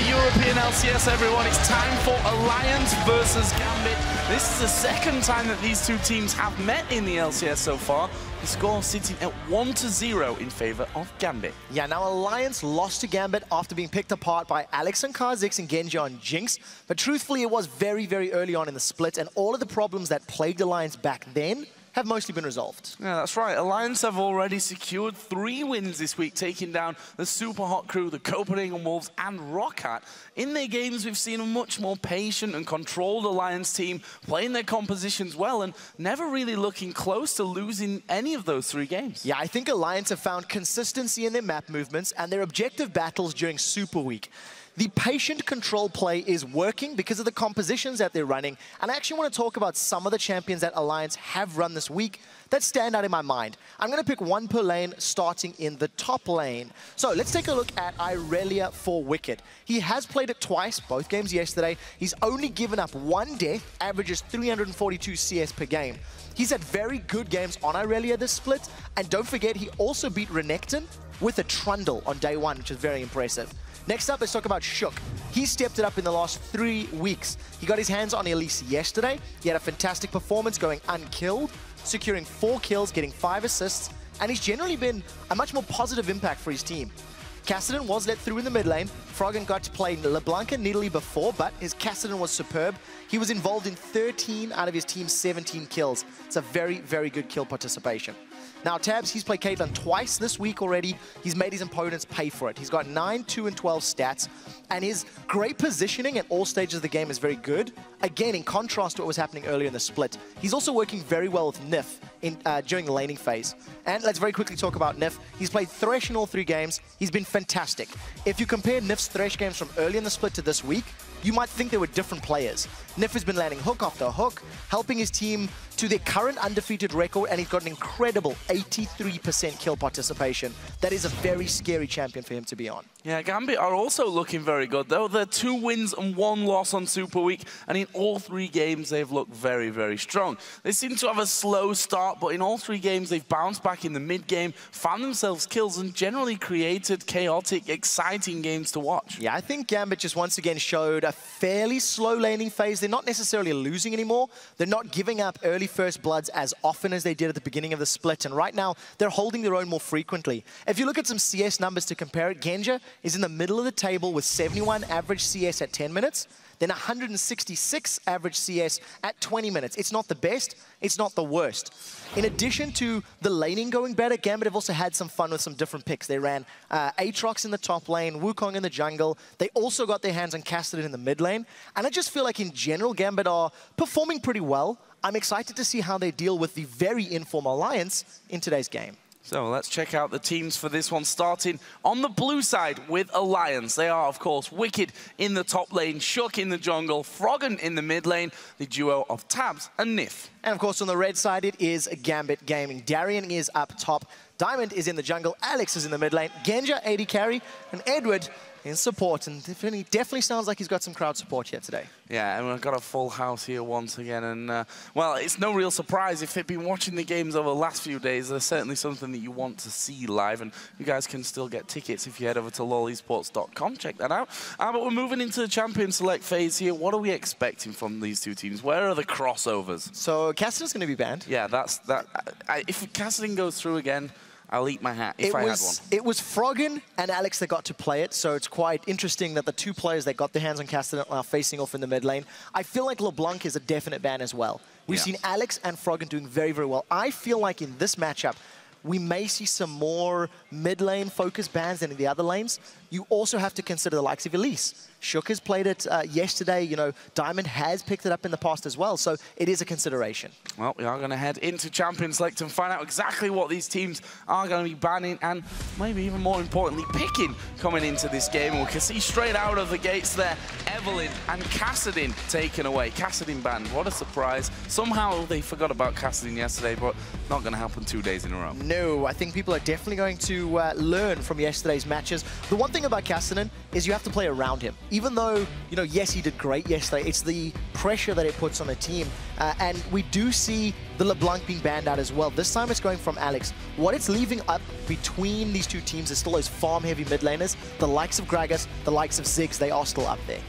the European LCS, everyone. It's time for Alliance versus Gambit. This is the second time that these two teams have met in the LCS so far. The score sitting at 1-0 in favor of Gambit. Yeah, now Alliance lost to Gambit after being picked apart by Alex and Kha'Zix and Genji on Jinx. But truthfully, it was very, very early on in the split, and all of the problems that plagued Alliance back then have mostly been resolved. Yeah, that's right. Alliance have already secured 3 wins this week, taking down the Super Hot Crew, the Copenhagen Wolves, and Roccat. In their games, we've seen a much more patient and controlled Alliance team playing their compositions well and never really looking close to losing any of those 3 games. Yeah, I think Alliance have found consistency in their map movements and their objective battles during Super Week. The patient control play is working because of the compositions that they're running, and I actually want to talk about some of the champions that Alliance have run this week that stand out in my mind. I'm going to pick one per lane, starting in the top lane. So let's take a look at Irelia for Wicked. He has played it twice, both games yesterday. He's only given up 1 death, averages 342 CS per game. He's had very good games on Irelia this split, and don't forget, he also beat Renekton with a Trundle on day 1, which is very impressive. Next up, let's talk about Shook. He stepped it up in the last 3 weeks. He got his hands on Elise yesterday. He had a fantastic performance going unkilled, securing 4 kills, getting 5 assists, and he's generally been a much more positive impact for his team. Kassadin was let through in the mid lane. Froggen got to play LeBlanc and Nidalee before, but his Kassadin was superb. He was involved in 13 out of his team's 17 kills. It's a very, very good kill participation. Now, Tabs, he's played Caitlyn twice this week already. He's made his opponents pay for it. He's got 9, 2, and 12 stats, and his great positioning at all stages of the game is very good. Again, in contrast to what was happening earlier in the split. He's also working very well with Nif during the laning phase. And let's very quickly talk about Nif. He's played Thresh in all 3 games. He's been fantastic. If you compare Nif's Thresh games from early in the split to this week, you might think they were different players. Nif has been landing hook after hook, helping his team to their current undefeated record, and he's got an incredible 83% kill participation. That is a very scary champion for him to be on. Yeah, Gambit are also looking very good, though. They're 2 wins and 1 loss on Super Week, and in all 3 games, they've looked very, very strong. They seem to have a slow start, but in all 3 games, they've bounced back in the mid-game, found themselves kills, and generally created chaotic, exciting games to watch. Yeah, I think Gambit just once again showed a fairly slow laning phase. They're not necessarily losing anymore. They're not giving up early first bloods as often as they did at the beginning of the split, and right now, they're holding their own more frequently. If you look at some CS numbers to compare it, Genji is in the middle of the table with 71 average CS at 10 minutes, then 166 average CS at 20 minutes. It's not the best, it's not the worst. In addition to the laning going better, Gambit have also had some fun with some different picks. They ran Aatrox in the top lane, Wukong in the jungle. They also got their hands on Kassadin in the mid lane. And I just feel like in general, Gambit are performing pretty well. I'm excited to see how they deal with the very informal Alliance in today's game. So let's check out the teams for this one, starting on the blue side with Alliance. They are, of course, Wicked in the top lane, Shook in the jungle, Froggen in the mid lane, the duo of Tabs and Nif. And of course, on the red side, it is Gambit Gaming. Darian is up top, Diamond is in the jungle, Alex is in the mid lane, Genji AD carry, and Edward in support, and he definitely sounds like he's got some crowd support here today. Yeah, and we've got a full house here once again, and well, it's no real surprise if you've been watching the games over the last few days. There's certainly something that you want to see live, and you guys can still get tickets if you head over to lolesports.com. Check that out. But we're moving into the Champion Select phase here. What are we expecting from these 2 teams? Where are the crossovers? So Kassadin's going to be banned. Yeah, that's that. If Kassadin goes through again, I'll eat my hat if I had one. It was Froggen and Alex that got to play it, so it's quite interesting that the 2 players that got their hands on Kassadin are facing off in the mid lane. I feel like LeBlanc is a definite ban as well. We've seen Alex and Froggen doing very, very well. I feel like in this matchup, we may see some more mid lane focused bans than in the other lanes. You also have to consider the likes of Elise. Shook has played it yesterday. You know, Diamond has picked it up in the past as well, so it is a consideration. Well, we are going to head into Champion Select and find out exactly what these teams are going to be banning and maybe even more importantly, picking coming into this game. We can see straight out of the gates there, Evelynn and Kassadin taken away. Kassadin banned. What a surprise. Somehow they forgot about Kassadin yesterday, but not going to happen 2 days in a row. No, I think people are definitely going to learn from yesterday's matches. The one thing about Kassadin is you have to play around him. even though, you know, yes, he did great yesterday, it's the pressure that it puts on a team. And we do see the LeBlanc being banned out as well. This time it's going from Alex. What it's leaving up between these two teams is still those farm-heavy mid laners, the likes of Gragas, the likes of Ziggs, they are still up there.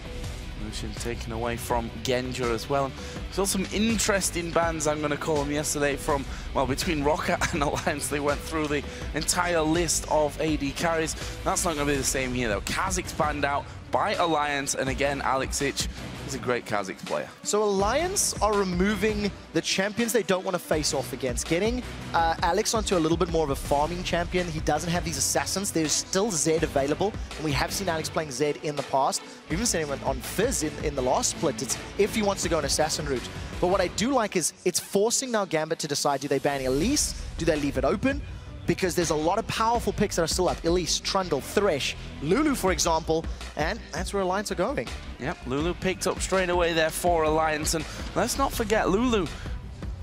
Lucian taken away from Genja as well. Saw some interesting bans, I'm going to call them, yesterday from, well, between Rocket and Alliance. They went through the entire list of AD carries. That's not going to be the same here, though. Kha'Zix banned out by Alliance, and again, Alex Ich is a great Kha'Zix player. So Alliance are removing the champions they don't want to face off against, getting Alex onto a little bit more of a farming champion. He doesn't have these assassins. There's still Zed available, and we have seen Alex playing Zed in the past. We've even seen him on Fizz in the last split. It's if he wants to go an assassin route. But what I do like is it's forcing now Gambit to decide, do they ban Elise? Do they leave it open? Because there's a lot of powerful picks that are still up. Elise, Trundle, Thresh, Lulu, for example, and that's where Alliance are going. Yep, Lulu picked up straight away there for Alliance, and let's not forget Lulu.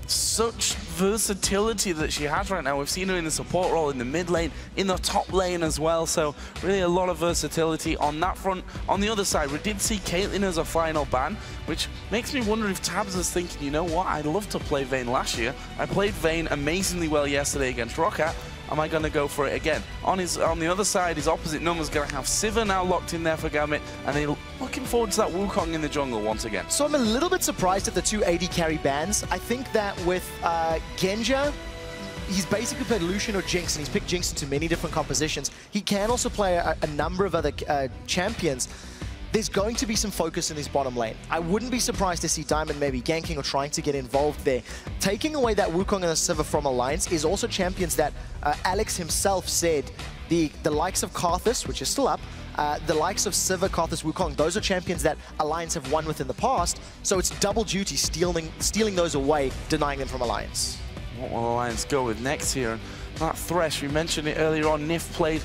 Such versatility that she has right now. We've seen her in the support role, in the mid lane, in the top lane as well, so really a lot of versatility on that front. On the other side, we did see Caitlyn as a final ban, which makes me wonder if Tabs is thinking, you know what, I'd love to play Vayne last year. I played Vayne amazingly well yesterday against Roccat. Am I going to go for it again? On the other side, his opposite number's going to have Sivir now locked in there for Gambit, and they're looking forward to that Wukong in the jungle once again. So I'm a little bit surprised at the two AD carry bans. I think that with Genja, he's basically played Lucian or Jinx, and he's picked Jinx into many different compositions. He can also play a number of other champions. There's going to be some focus in his bottom lane. I wouldn't be surprised to see Diamond maybe ganking or trying to get involved there. Taking away that Wukong and the Sivir from Alliance is also champions that Alex himself said the likes of Karthus, which is still up, the likes of Sivir, Karthus, Wukong, those are champions that Alliance have won with in the past, so it's double duty stealing those away, denying them from Alliance. What will Alliance go with next here? And that Thresh, we mentioned it earlier on, Nif played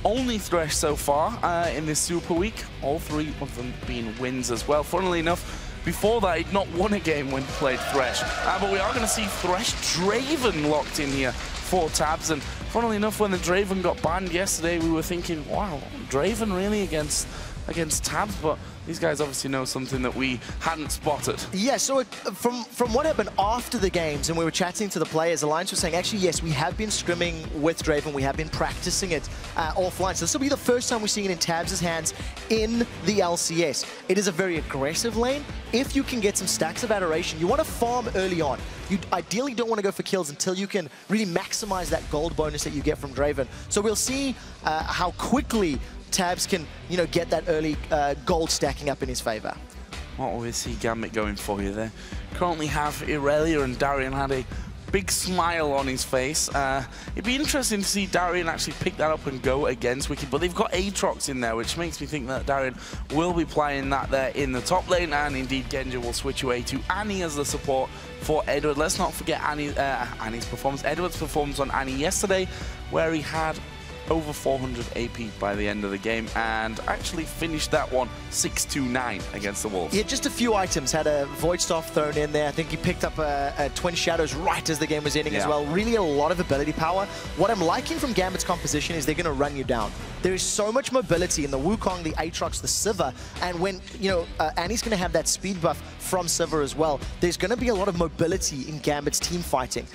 only Thresh so far in this Super Week, all three of them being wins as well. Funnily enough, before that, he'd not won a game when he played Thresh. But we are going to see Thresh Draven locked in here for Tabs. And funnily enough, when the Draven got banned yesterday, we were thinking, wow, Draven really against Tabs? But these guys obviously know something that we hadn't spotted. Yeah, so from what happened after the games, and we were chatting to the players, Alliance was saying, actually, yes, we have been scrimming with Draven, we have been practicing it offline. So this will be the first time we're seeing it in Tabs' hands in the LCS. It is a very aggressive lane. If you can get some stacks of adoration, you want to farm early on. You ideally don't want to go for kills until you can really maximize that gold bonus that you get from Draven. So we'll see how quickly Tabs can, you know, get that early gold stacking up in his favor. What will we see Gambit going for you there? Currently have Irelia, and Darian had a big smile on his face. It'd be interesting to see Darian actually pick that up and go against Wicked, but they've got Aatrox in there, which makes me think that Darian will be playing that there in the top lane, and indeed Genja will switch away to Annie as the support for Edward. Let's not forget Annie's performance, Edward's performance on Annie yesterday, where he had over 400 AP by the end of the game, and actually finished that one 6-2-9 against the Wolves. Yeah, just a few items. Had a Void Staff thrown in there. I think he picked up a Twin Shadows right as the game was ending as well. Really a lot of ability power. What I'm liking from Gambit's composition is they're going to run you down. There is so much mobility in the Wukong, the Aatrox, the Sivir, and when, you know, Annie's going to have that speed buff from Sivir as well, there's going to be a lot of mobility in Gambit's team fighting.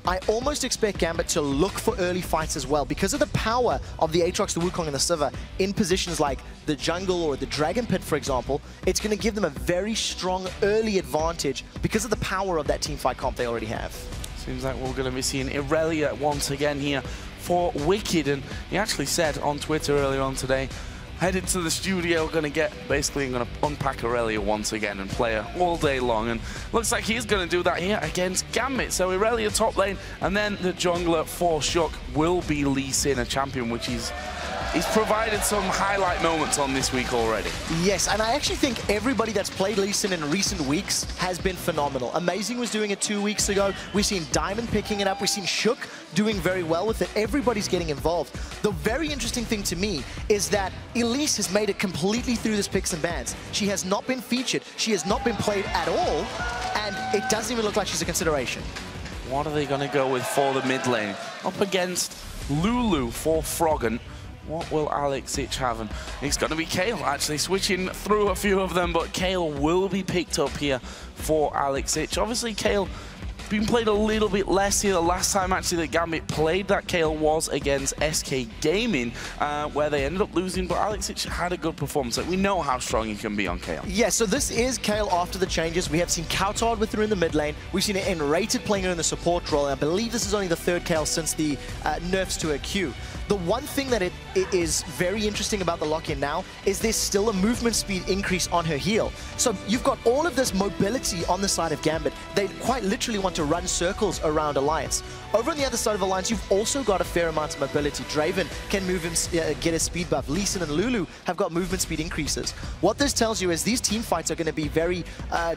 I almost expect Gambit to look for early fights as well because of the power of the Aatrox, the Wukong, and the Sivir in positions like the jungle or the Dragon Pit, for example. It's going to give them a very strong early advantage because of the power of that team fight comp they already have. Seems like we're going to be seeing Irelia once again here for Wicked, and he actually said on Twitter earlier on today, headed to the studio, going to unpack Irelia once again and play her all day long, and looks like he's going to do that here against Gambit. So Irelia top lane, and then the jungler for Shook will be Lee Sin, a champion which he's provided some highlight moments on this week already. Yes, and I actually think everybody that's played Lee Sin in recent weeks has been phenomenal. Amazing was doing it 2 weeks ago. We've seen Diamond picking it up. We've seen Shook doing very well with it. Everybody's getting involved. The very interesting thing to me is that Elise has made it completely through this picks and bans. She has not been featured. She has not been played at all, and it doesn't even look like she's a consideration. What are they going to go with for the mid lane? Up against Lulu for Froggen. What will Alexic have? And it's going to be Kale, actually, switching through a few of them, but Kale will be picked up here for Alexic. Obviously, Kale been played a little bit less here. The last time, actually, that Gambit played that Kale was against SK Gaming, where they ended up losing, but Alexic had a good performance. We know how strong he can be on Kale. Yeah, so this is Kale after the changes. We have seen Kautard with her in the mid lane. We've seen Enrated playing her in the support role, and I believe this is only the third Kale since the nerfs to her Q. The one thing that it is very interesting about the lock-in now is there's still a movement speed increase on her heal. So you've got all of this mobility on the side of Gambit. They quite literally want to run circles around Alliance. Over on the other side of Alliance, you've also got a fair amount of mobility. Draven can move him, get a speed buff. Lee Sin and Lulu have got movement speed increases. What this tells you is these team fights are going to be very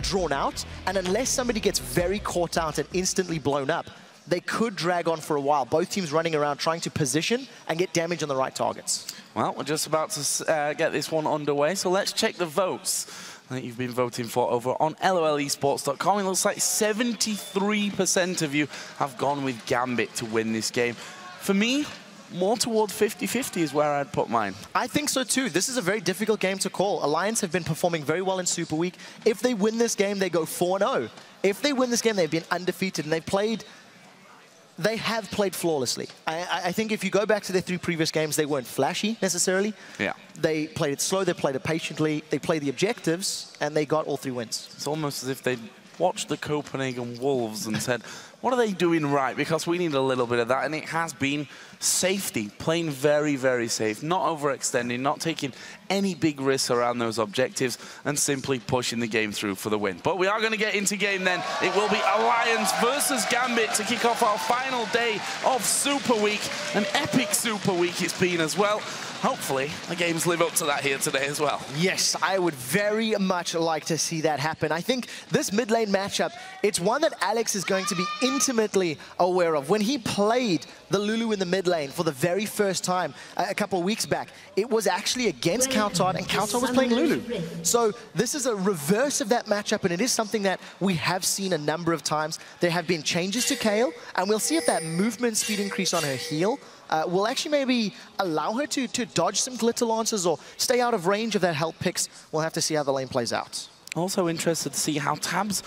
drawn out, and unless somebody gets very caught out and instantly blown up, they could drag on for a while. Both teams running around trying to position and get damage on the right targets. Well, we're just about to get this one underway, so let's check the votes that you've been voting for over on LOLesports.com. It looks like 73% of you have gone with Gambit to win this game. For me, more towards 50-50 is where I'd put mine. I think so too. This is a very difficult game to call. Alliance have been performing very well in Super Week. If they win this game, they go 4-0. If they win this game, they've been undefeated, and they have played flawlessly. I think if you go back to their 3 previous games, they weren't flashy necessarily. Yeah. They played it slow, they played it patiently, they played the objectives, and they got all 3 wins. It's almost as if they watched the Copenhagen Wolves and said, what are they doing right? Because we need a little bit of that, and it has been safety, playing very, very safe, not overextending, not taking any big risks around those objectives, and simply pushing the game through for the win. But we are going to get into game then. It will be Alliance versus Gambit to kick off our final day of Super Week. An epic Super Week it's been as well. Hopefully, the games live up to that here today as well. Yes, I would very much like to see that happen. I think this mid lane matchup, it's one that Alex is going to be intimately aware of. When he played the Lulu in the mid lane for the very first time a couple of weeks back, it was actually against Kautard, and Kautard was playing Lulu. So this is a reverse of that matchup, and it is something that we have seen a number of times. There have been changes to Kale, and we'll see if that movement speed increase on her heal will actually maybe allow her to dodge some glitter lances or stay out of range of that health picks. We'll have to see how the lane plays out. Also interested to see how Tabs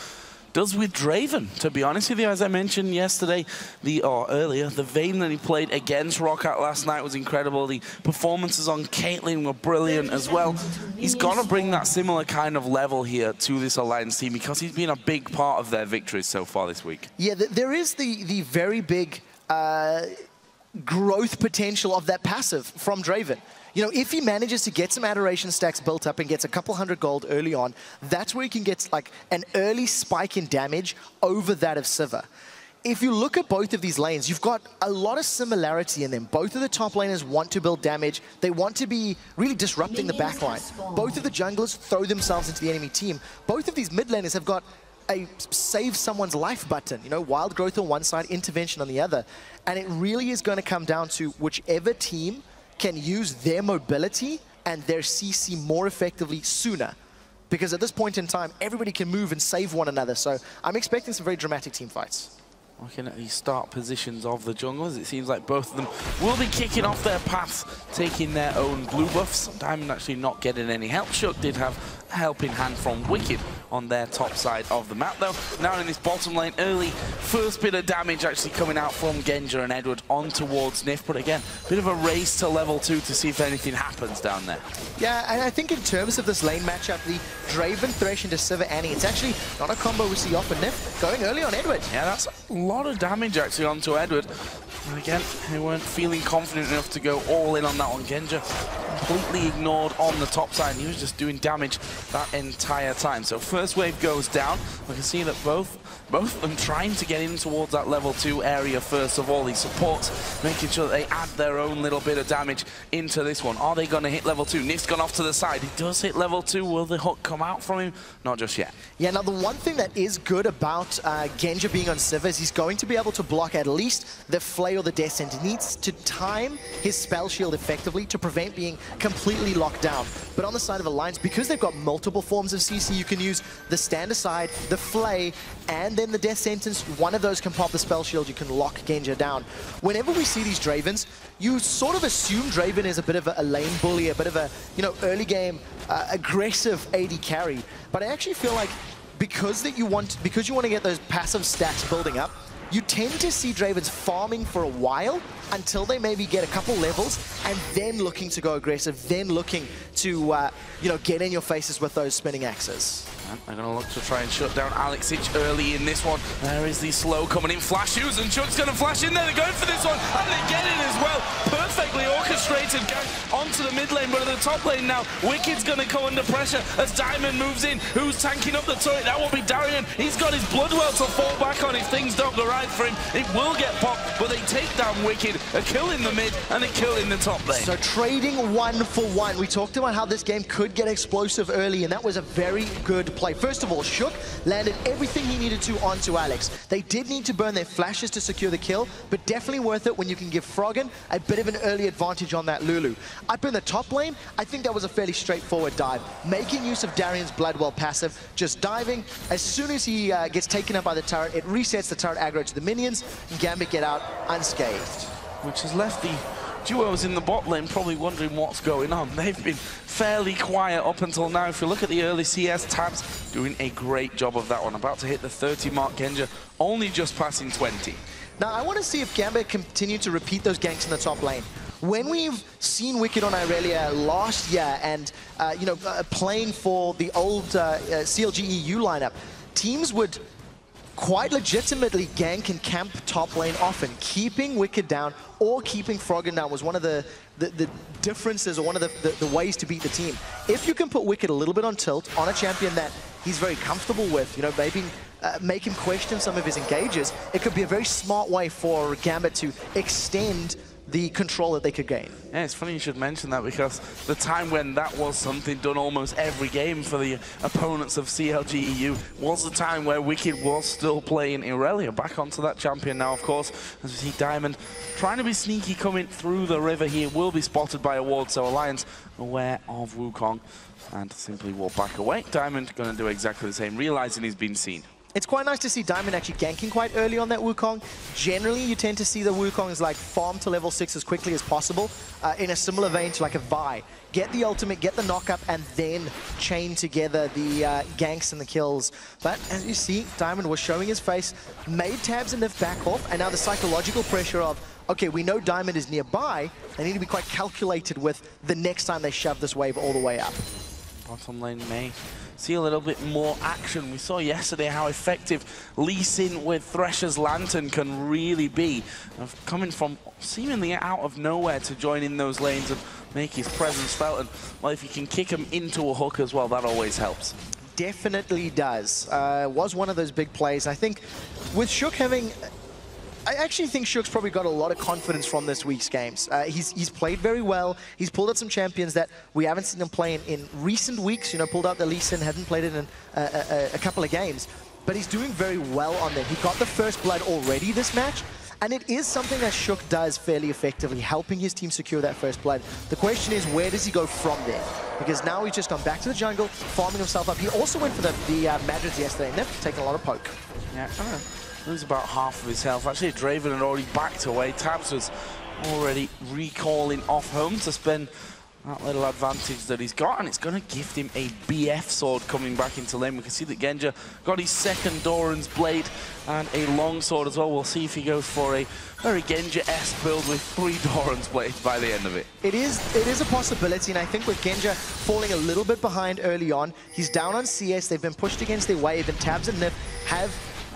does with Draven, to be honest with you. As I mentioned yesterday, earlier, the Vayne that he played against Roccat last night was incredible. The performances on Caitlyn were brilliant as well. He's got to bring that similar kind of level here to this Alliance team because he's been a big part of their victories so far this week. Yeah, there is the very big growth potential of that passive from Draven. You know, if he manages to get some adoration stacks built up and gets a couple hundred gold early on, that's where he can get like an early spike in damage over that of Sivir. If you look at both of these lanes, you've got a lot of similarity in them. Both of the top laners want to build damage. They want to be really disrupting the backline. Both of the junglers throw themselves into the enemy team. Both of these mid laners have got a save someone's life button, you know, wild growth on one side, intervention on the other. And it really is going to come down to whichever team can use their mobility and their CC more effectively sooner. Because at this point in time, everybody can move and save one another. So I'm expecting some very dramatic team fights. Looking at the start positions of the junglers, it seems like both of them will be kicking off their paths, taking their own blue buffs. Diamond actually not getting any help. Shook did have a helping hand from Wicked on their top side of the map, though. Now in this bottom lane, early first bit of damage actually coming out from Genja and Edward on towards Nif. But again, bit of a race to level 2 to see if anything happens down there. Yeah, and I think in terms of this lane matchup, the Draven Thresh into Sivir Annie, it's actually not a combo we see often. Nif going early on Edward. Yeah, that's a lot of damage actually onto Edward. And again, they weren't feeling confident enough to go all in on that one. Genja completely ignored on the top side. He was just doing damage that entire time. So first wave goes down. We can see that both of them trying to get in towards that level 2 area first of all. These supports making sure that they add their own little bit of damage into this one. Are they going to hit level 2? Nif's gone off to the side. He does hit level 2. Will the hook come out from him? Not just yet. Yeah, now the one thing that is good about Genja being on Sivir is he's going to be able to block at least the flail or the Descent needs to time his spell shield effectively to prevent being completely locked down. But on the side of Alliance, because they've got multiple forms of CC, you can use the Stand Aside, the Flay, and then the Death Sentence. One of those can pop the spell shield, you can lock Genja down. Whenever we see these Dravens, you sort of assume Draven is a bit of a lane bully, a bit of a, you know, early game aggressive AD carry. But I actually feel like because you want to get those passive stacks building up, you tend to see Dravens farming for a while until they maybe get a couple levels and then looking to go aggressive, then looking to you know, get in your faces with those spinning axes. And they're going to look to try and shut down Alexic early in this one. There is the slow coming in, flash use, and Chuck's going to flash in there. They're going for this one, and they get it as well. Perfectly orchestrated gang onto the mid lane, but at the top lane now, Wicked's going to come under pressure as Diamond moves in. Who's tanking up the turret? That will be Darian. He's got his Bloodwell to fall back on if things don't go right for him. It will get popped, but they take down Wicked. A kill in the mid and a kill in the top lane. So trading 1 for 1. We talked about how this game could get explosive early, and that was a very good play. First of all, Shook landed everything he needed to onto Alex. They did need to burn their flashes to secure the kill, but definitely worth it when you can give Froggen a bit of an early advantage on that Lulu. Up in the top lane, I think that was a fairly straightforward dive. Making use of Darian's Bloodwell passive, just diving. As soon as he gets taken up by the turret, it resets the turret aggro to the minions, and Gambit get out unscathed. Which has left the duos in the bot lane probably wondering what's going on. They've been fairly quiet up until now. If you look at the early CS, Tabs doing a great job of that one. About to hit the 30 mark, Genja only just passing 20. Now, I want to see if Gambit continue to repeat those ganks in the top lane. When we've seen Wicked on Irelia last year and, you know, playing for the old CLG EU lineup, teams would quite legitimately gank and camp top lane often. Keeping Wicked down or keeping Froggen down was one of the differences or one of the ways to beat the team. If you can put Wicked a little bit on tilt on a champion that he's very comfortable with, you know, maybe make him question some of his engages, it could be a very smart way for Gambit to extend the control that they could gain. Yeah, it's funny you should mention that because the time when that was something done almost every game for the opponents of CLG EU was the time where Wicked was still playing Irelia. Back onto that champion now, of course, as we see Diamond trying to be sneaky coming through the river here, will be spotted by a ward, so Alliance aware of Wukong and simply walk back away. Diamond going to do exactly the same, realizing he's been seen. It's quite nice to see Diamond actually ganking quite early on that Wukong. Generally, you tend to see the Wukongs like farm to level 6 as quickly as possible, in a similar vein to like a Vi. Get the ultimate, get the knock-up, and then chain together the ganks and the kills. But as you see, Diamond was showing his face, made Tabs and Nif back off, and now the psychological pressure of, okay, we know Diamond is nearby, they need to be quite calculated with the next time they shove this wave all the way up. Bottom lane may see a little bit more action. We saw yesterday how effective Lee Sin with Thresher's Lantern can really be. Coming from seemingly out of nowhere to join in those lanes and make his presence felt. And, well, if you can kick him into a hook as well, that always helps. Definitely does. Was one of those big plays. I think with Shook having... I actually think Shook's probably got a lot of confidence from this week's games. He's played very well. He's pulled out some champions that we haven't seen him play in recent weeks. You know, pulled out the Lee Sin, hadn't played it in a couple of games. But he's doing very well on them. He got the first blood already this match. And it is something that Shook does fairly effectively, helping his team secure that first blood. The question is, where does he go from there? Because now he's just gone back to the jungle, farming himself up. He also went for the Madrids yesterday, and they've taken a lot of poke. Yeah, lose about half of his health. Actually, Draven had already backed away. Tabs was already recalling off home to spend that little advantage that he's got, and it's going to gift him a BF sword coming back into lane. We can see that Genja got his second Doran's Blade and a long sword as well. We'll see if he goes for a very Genja-esque build with 3 Doran's Blades by the end of it. It is a possibility, and I think with Genja falling a little bit behind early on, he's down on CS, they've been pushed against their wave, and Tabs and Nif have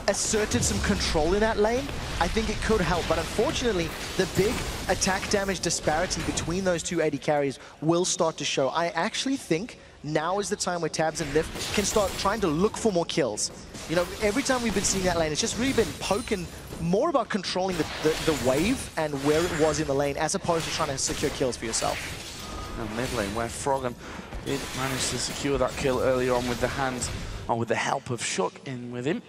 asserted some control in that lane. I think it could help, but unfortunately, the big attack damage disparity between those two AD carries will start to show. I actually think now is the time where Tabs and Nif can start trying to look for more kills. You know, every time we've been seeing that lane, it's just really been poking more about controlling the wave and where it was in the lane, as opposed to trying to secure kills for yourself. And mid lane, where Froggen did manage to secure that kill earlier on with the hands, or with the help of Shook in with him.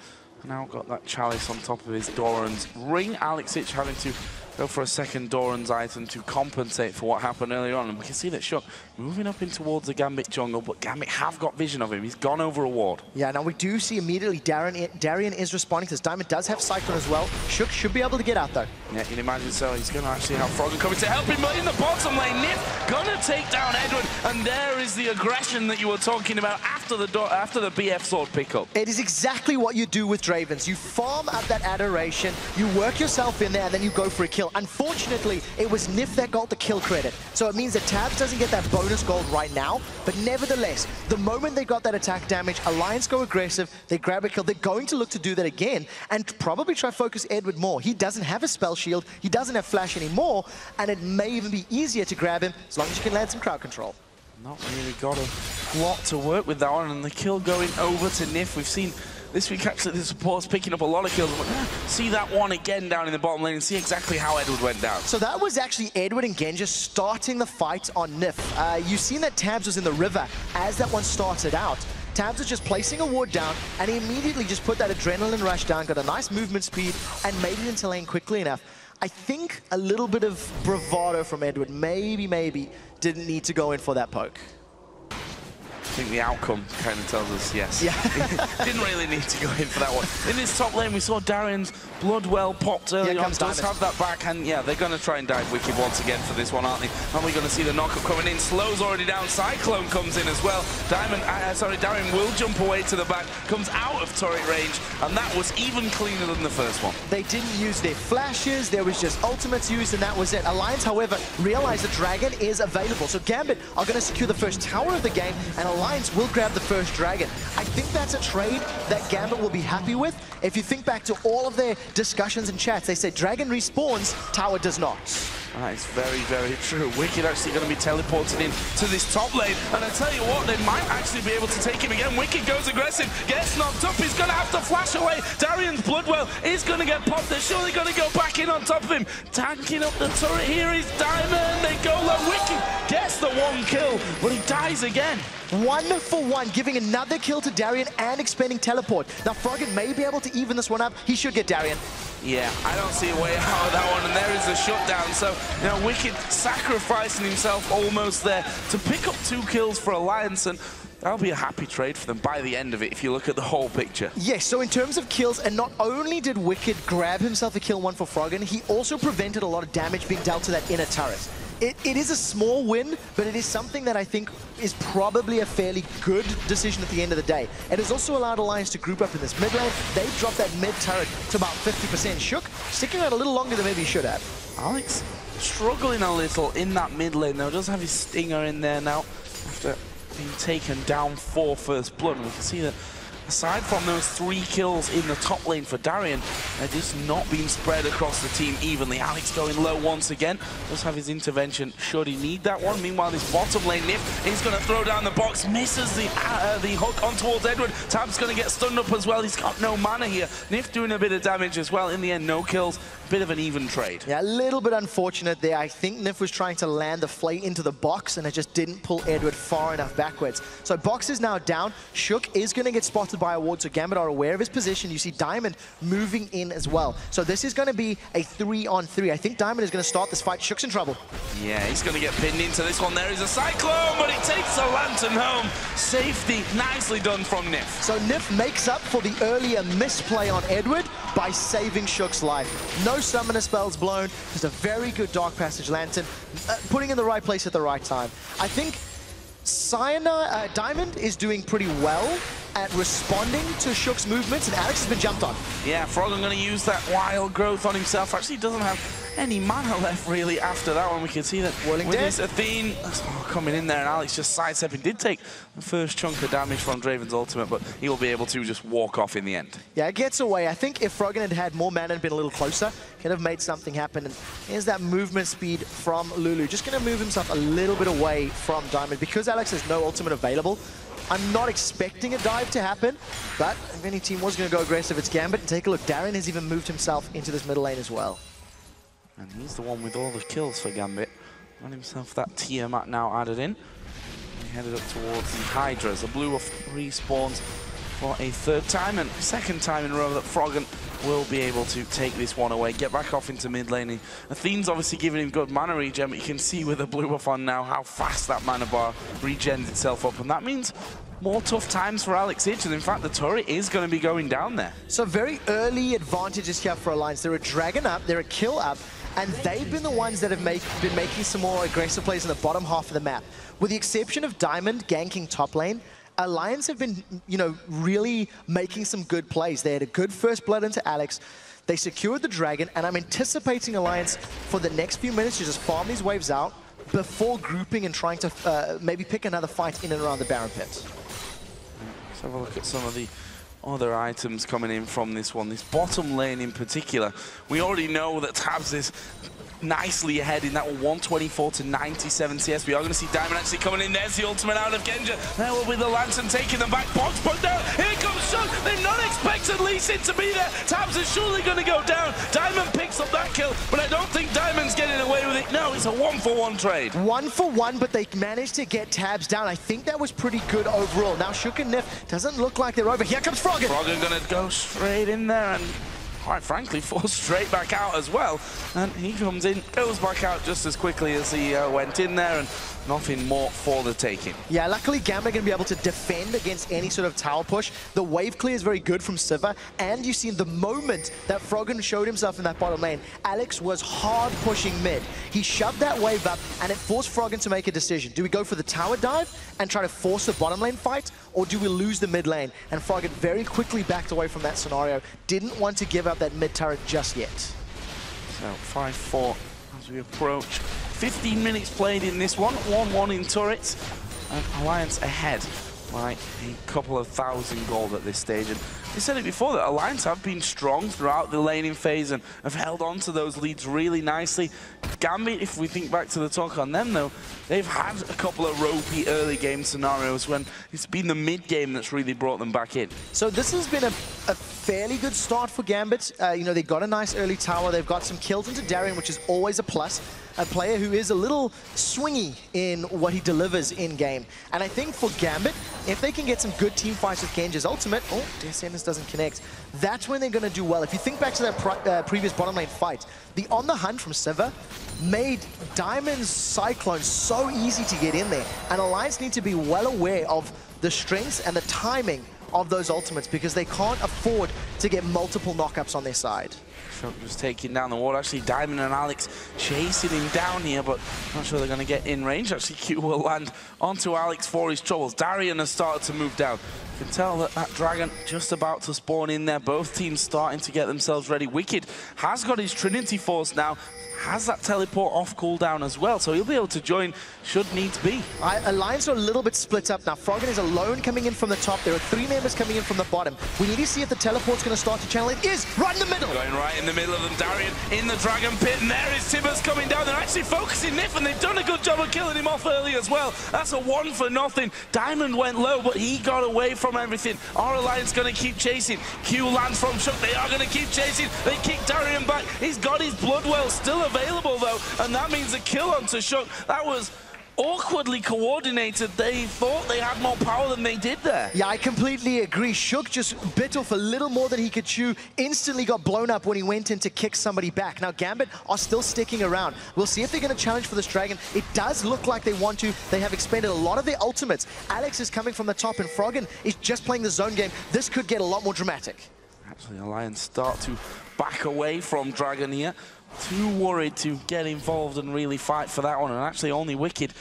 Now got that chalice on top of his Doran's ring. Alexic having to go for a second Doran's item to compensate for what happened earlier on. And we can see that Shook moving up in towards the Gambit jungle, but Gambit have got vision of him. He's gone over a ward. Yeah, now we do see immediately Darian is responding to this. Diamond does have Cyclone as well. Shook should be able to get out though. Yeah, you can imagine so. He's going to actually have Froggen coming to help him, but in the bottom lane, Nif gonna take down Edward, and there is the aggression that you were talking about after the BF sword pickup. It is exactly what you do with Dravens. You farm up that adoration, you work yourself in there, and then you go for a kill. Unfortunately, it was Nif that got the kill credit, so it means that Tabs doesn't get that bonus gold right now, but nevertheless, the moment they got that attack damage, Alliance go aggressive, they grab a kill, they're going to look to do that again, and probably try to focus Edward more. He doesn't have a spell shield, he doesn't have flash anymore, and it may even be easier to grab him as long as you can land some crowd control. Not really got a lot to work with that one, and the kill going over to Nif. We've seen this week actually the support's picking up a lot of kills. See that one again down in the bottom lane and see exactly how Edward went down. So that was actually Edward and Genja starting the fight on Nif. You've seen that Tabs was in the river as that one started out. Tabs was just placing a ward down, and he immediately just put that adrenaline rush down, got a nice movement speed, and made it into lane quickly enough. I think a little bit of bravado from Edward, maybe didn't need to go in for that poke. I think the outcome kind of tells us yes. Yeah. Didn't really need to go in for that one. In this top lane, we saw Darian's Bloodwell popped early on. Does have that backhand. Yeah, they're going to try and dive Wicked once again for this one, aren't they? Are we going to see the knockup coming in? Slow's already down. Cyclone comes in as well. Darian will jump away to the back, comes out of turret range, and that was even cleaner than the first one. They didn't use their flashes. There was just ultimates used, and that was it. Alliance, however, realized the Dragon is available. So Gambit are going to secure the first tower of the game, and Alliance will grab the first Dragon. I think that's a trade that Gambit will be happy with. If you think back to all of their discussions and chats, they said Dragon respawns, tower does not. That is very true. Wicked actually going to be teleported in to this top lane, and I tell you what, they might actually be able to take him again. Wicked goes aggressive, gets knocked up, he's going to have to flash away. Darian's Bloodwell is going to get popped. They're surely going to go back in on top of him. Tanking up the turret, here is Diamond. They go low. Wicked gets the one kill, but he dies again. 1 for 1, giving another kill to Darian and expending teleport. Now Froggen may be able to even this one up. He should get Darian. Yeah, I don't see a way out of that one, and there is a shutdown. So, you know, Wicked sacrificing himself almost there to pick up 2 kills for Alliance, and that'll be a happy trade for them by the end of it if you look at the whole picture. Yes, so in terms of kills, and not only did Wicked grab himself a kill 1 for Froggen, he also prevented a lot of damage being dealt to that inner turret. It is a small win, but it is something that I think is probably a fairly good decision at the end of the day. It has also allowed Alliance to group up in this mid lane. They've dropped that mid turret to about 50%. Shook sticking out a little longer than maybe he should have. Alex struggling a little in that mid lane now. Does have his stinger in there now after being taken down for first blood. And we can see that aside from those 3 kills in the top lane for Darian, they're just not being spread across the team evenly. Alex going low once again. Does have his intervention should he need that one. Meanwhile, this bottom lane, Nif is going to throw down the box, misses the hook on towards Edward. Tab's going to get stunned up as well. He's got no mana here. Nif doing a bit of damage as well. In the end, no kills. Bit of an even trade. Yeah, a little bit unfortunate there. I think Nif was trying to land the flay into the box, and it just didn't pull Edward far enough backwards. So box is now down. Shook is going to get spotted by a ward, so Gambit are aware of his position. You see Diamond moving in as well. So this is going to be a 3-on-3. I think Diamond is going to start this fight. Shook's in trouble. Yeah, he's going to get pinned into this one. There is a Cyclone, but he takes the Lantern home. Safety, nicely done from Nif. So Nif makes up for the earlier misplay on Edward by saving Shook's life. No summoner spells blown, just a very good Dark Passage Lantern, putting in the right place at the right time. I think Diamond is doing pretty well at responding to Shook's movements, and Alex has been jumped on. Yeah, Froggen going to use that wild growth on himself. Actually, doesn't have any mana left really after that one. We can see that with this Athene coming in there, and Alex just sidestepping. Did take the first chunk of damage from Draven's ultimate, but he will be able to just walk off in the end. Yeah, it gets away. I think if Froggen had had more mana and been a little closer, could have made something happen. And here's that movement speed from Lulu. Just going to move himself a little bit away from Diamond. Because Alex has no ultimate available, I'm not expecting a dive to happen, but if any team was going to go aggressive, it's Gambit. And take a look, Darian has even moved himself into this middle lane as well. And he's the one with all the kills for Gambit. Got himself that Tiamat now added in. He headed up towards the Hydras. The blue of respawns for a 3rd time and 2nd time in a row that Froggen will be able to take this one away, get back off into mid lane. Athene's obviously giving him good mana regen, but you can see with the blue buff on now how fast that mana bar regens itself up, and that means more tough times for Alex Hitch, and in fact the turret is going to be going down there. So very early advantages here for Alliance. They're a dragon up, they're a kill up, and they've been the ones that have been making some more aggressive plays in the bottom half of the map. With the exception of Diamond ganking top lane, Alliance have been, you know, really making some good plays. They had a good first blood into Alex. They secured the dragon, and I'm anticipating Alliance for the next few minutes to just farm these waves out before grouping and trying to maybe pick another fight in and around the Baron pit. Let's have a look at some of the other items coming in from this one. This bottom lane in particular, we already know that Tabs is nicely ahead in that 124 to 97 CS. We are going to see Diamond actually coming in. There's the ultimate out of Genja. There will be the Lantern taking them back. Box put down. Here comes Shug. They've not expected Lee Sin to be there. Tabs is surely going to go down. Diamond picks up that kill, but I don't think Diamond's getting away with it. No, it's a 1-for-1 trade. 1-for-1, but they managed to get Tabs down. I think that was pretty good overall. Now Shug and Nif doesn't look like they're over. Here comes Froggen. Froggen going to go straight in there and, quite frankly, forced straight back out as well. And he comes in, goes back out just as quickly as he went in there, and nothing more for the taking. Yeah, luckily Gambit going to be able to defend against any sort of tower push. The wave clear is very good from Sivir, and you see the moment that Froggen showed himself in that bottom lane, Alex was hard pushing mid. He shoved that wave up, and it forced Froggen to make a decision. Do we go for the tower dive and try to force the bottom lane fight, or do we lose the mid lane? And Froggen very quickly backed away from that scenario. Didn't want to give up that mid turret just yet. So 5-4 as we approach 15 minutes played in this one, 1-1 in turrets, and Alliance ahead by a couple of thousand gold at this stage. And we said it before that Alliance have been strong throughout the laning phase and have held on to those leads really nicely. Gambit, if we think back to the talk on them though, they've had a couple of ropey early game scenarios when it's been the mid game that's really brought them back in. So this has been a fairly good start for Gambit. You know, they got a nice early tower, they've got some kills into Darien, which is always a plus. A player who is a little swingy in what he delivers in-game. And I think for Gambit, if they can get some good team fights with Genja's ultimate, oh, Descendants doesn't connect, that's when they're going to do well. If you think back to that previous bottom lane fight, the On the Hunt from Sivir made Diamond's Cyclone so easy to get in there. And Alliance need to be well aware of the strengths and the timing of those ultimates, because they can't afford to get multiple knockups on their side. Shug was taking down the wall. Actually, Diamond and Alex chasing him down here, but not sure they're going to get in range. Actually, Q will land onto Alex for his troubles. Darien has started to move down. You can tell that that dragon just about to spawn in there. Both teams starting to get themselves ready. Wicked has got his Trinity Force now. Has that teleport off cooldown as well, so he'll be able to join should need to be. Alliance are a little bit split up now. Froggen is alone coming in from the top. There are 3 members coming in from the bottom. We need to see if the teleport's going to start to channel. It is right in the middle. Going right in the middle of them. Darien in the dragon pit, and there is Tibbers coming down. They're actually focusing Nif, and they've done a good job of killing him off early as well. That's a 1-for-0. Diamond went low, but he got away from everything. Our Alliance going to keep chasing. Q lands from Shug. They are going to keep chasing. They kick Darien back. He's got his Bloodwell still available though, and that means a kill onto Shug. That was awkwardly coordinated. They thought they had more power than they did there. Yeah, I completely agree. Shug just bit off a little more than he could chew. Instantly got blown up when he went in to kick somebody back. Now Gambit are still sticking around. We'll see if they're going to challenge for this dragon. It does look like they want to. They have expended a lot of their ultimates. Alex is coming from the top, and Froggen is just playing the zone game. This could get a lot more dramatic. Actually, Alliance start to back away from Dragon here. Too worried to get involved and really fight for that one. And actually, only Wicked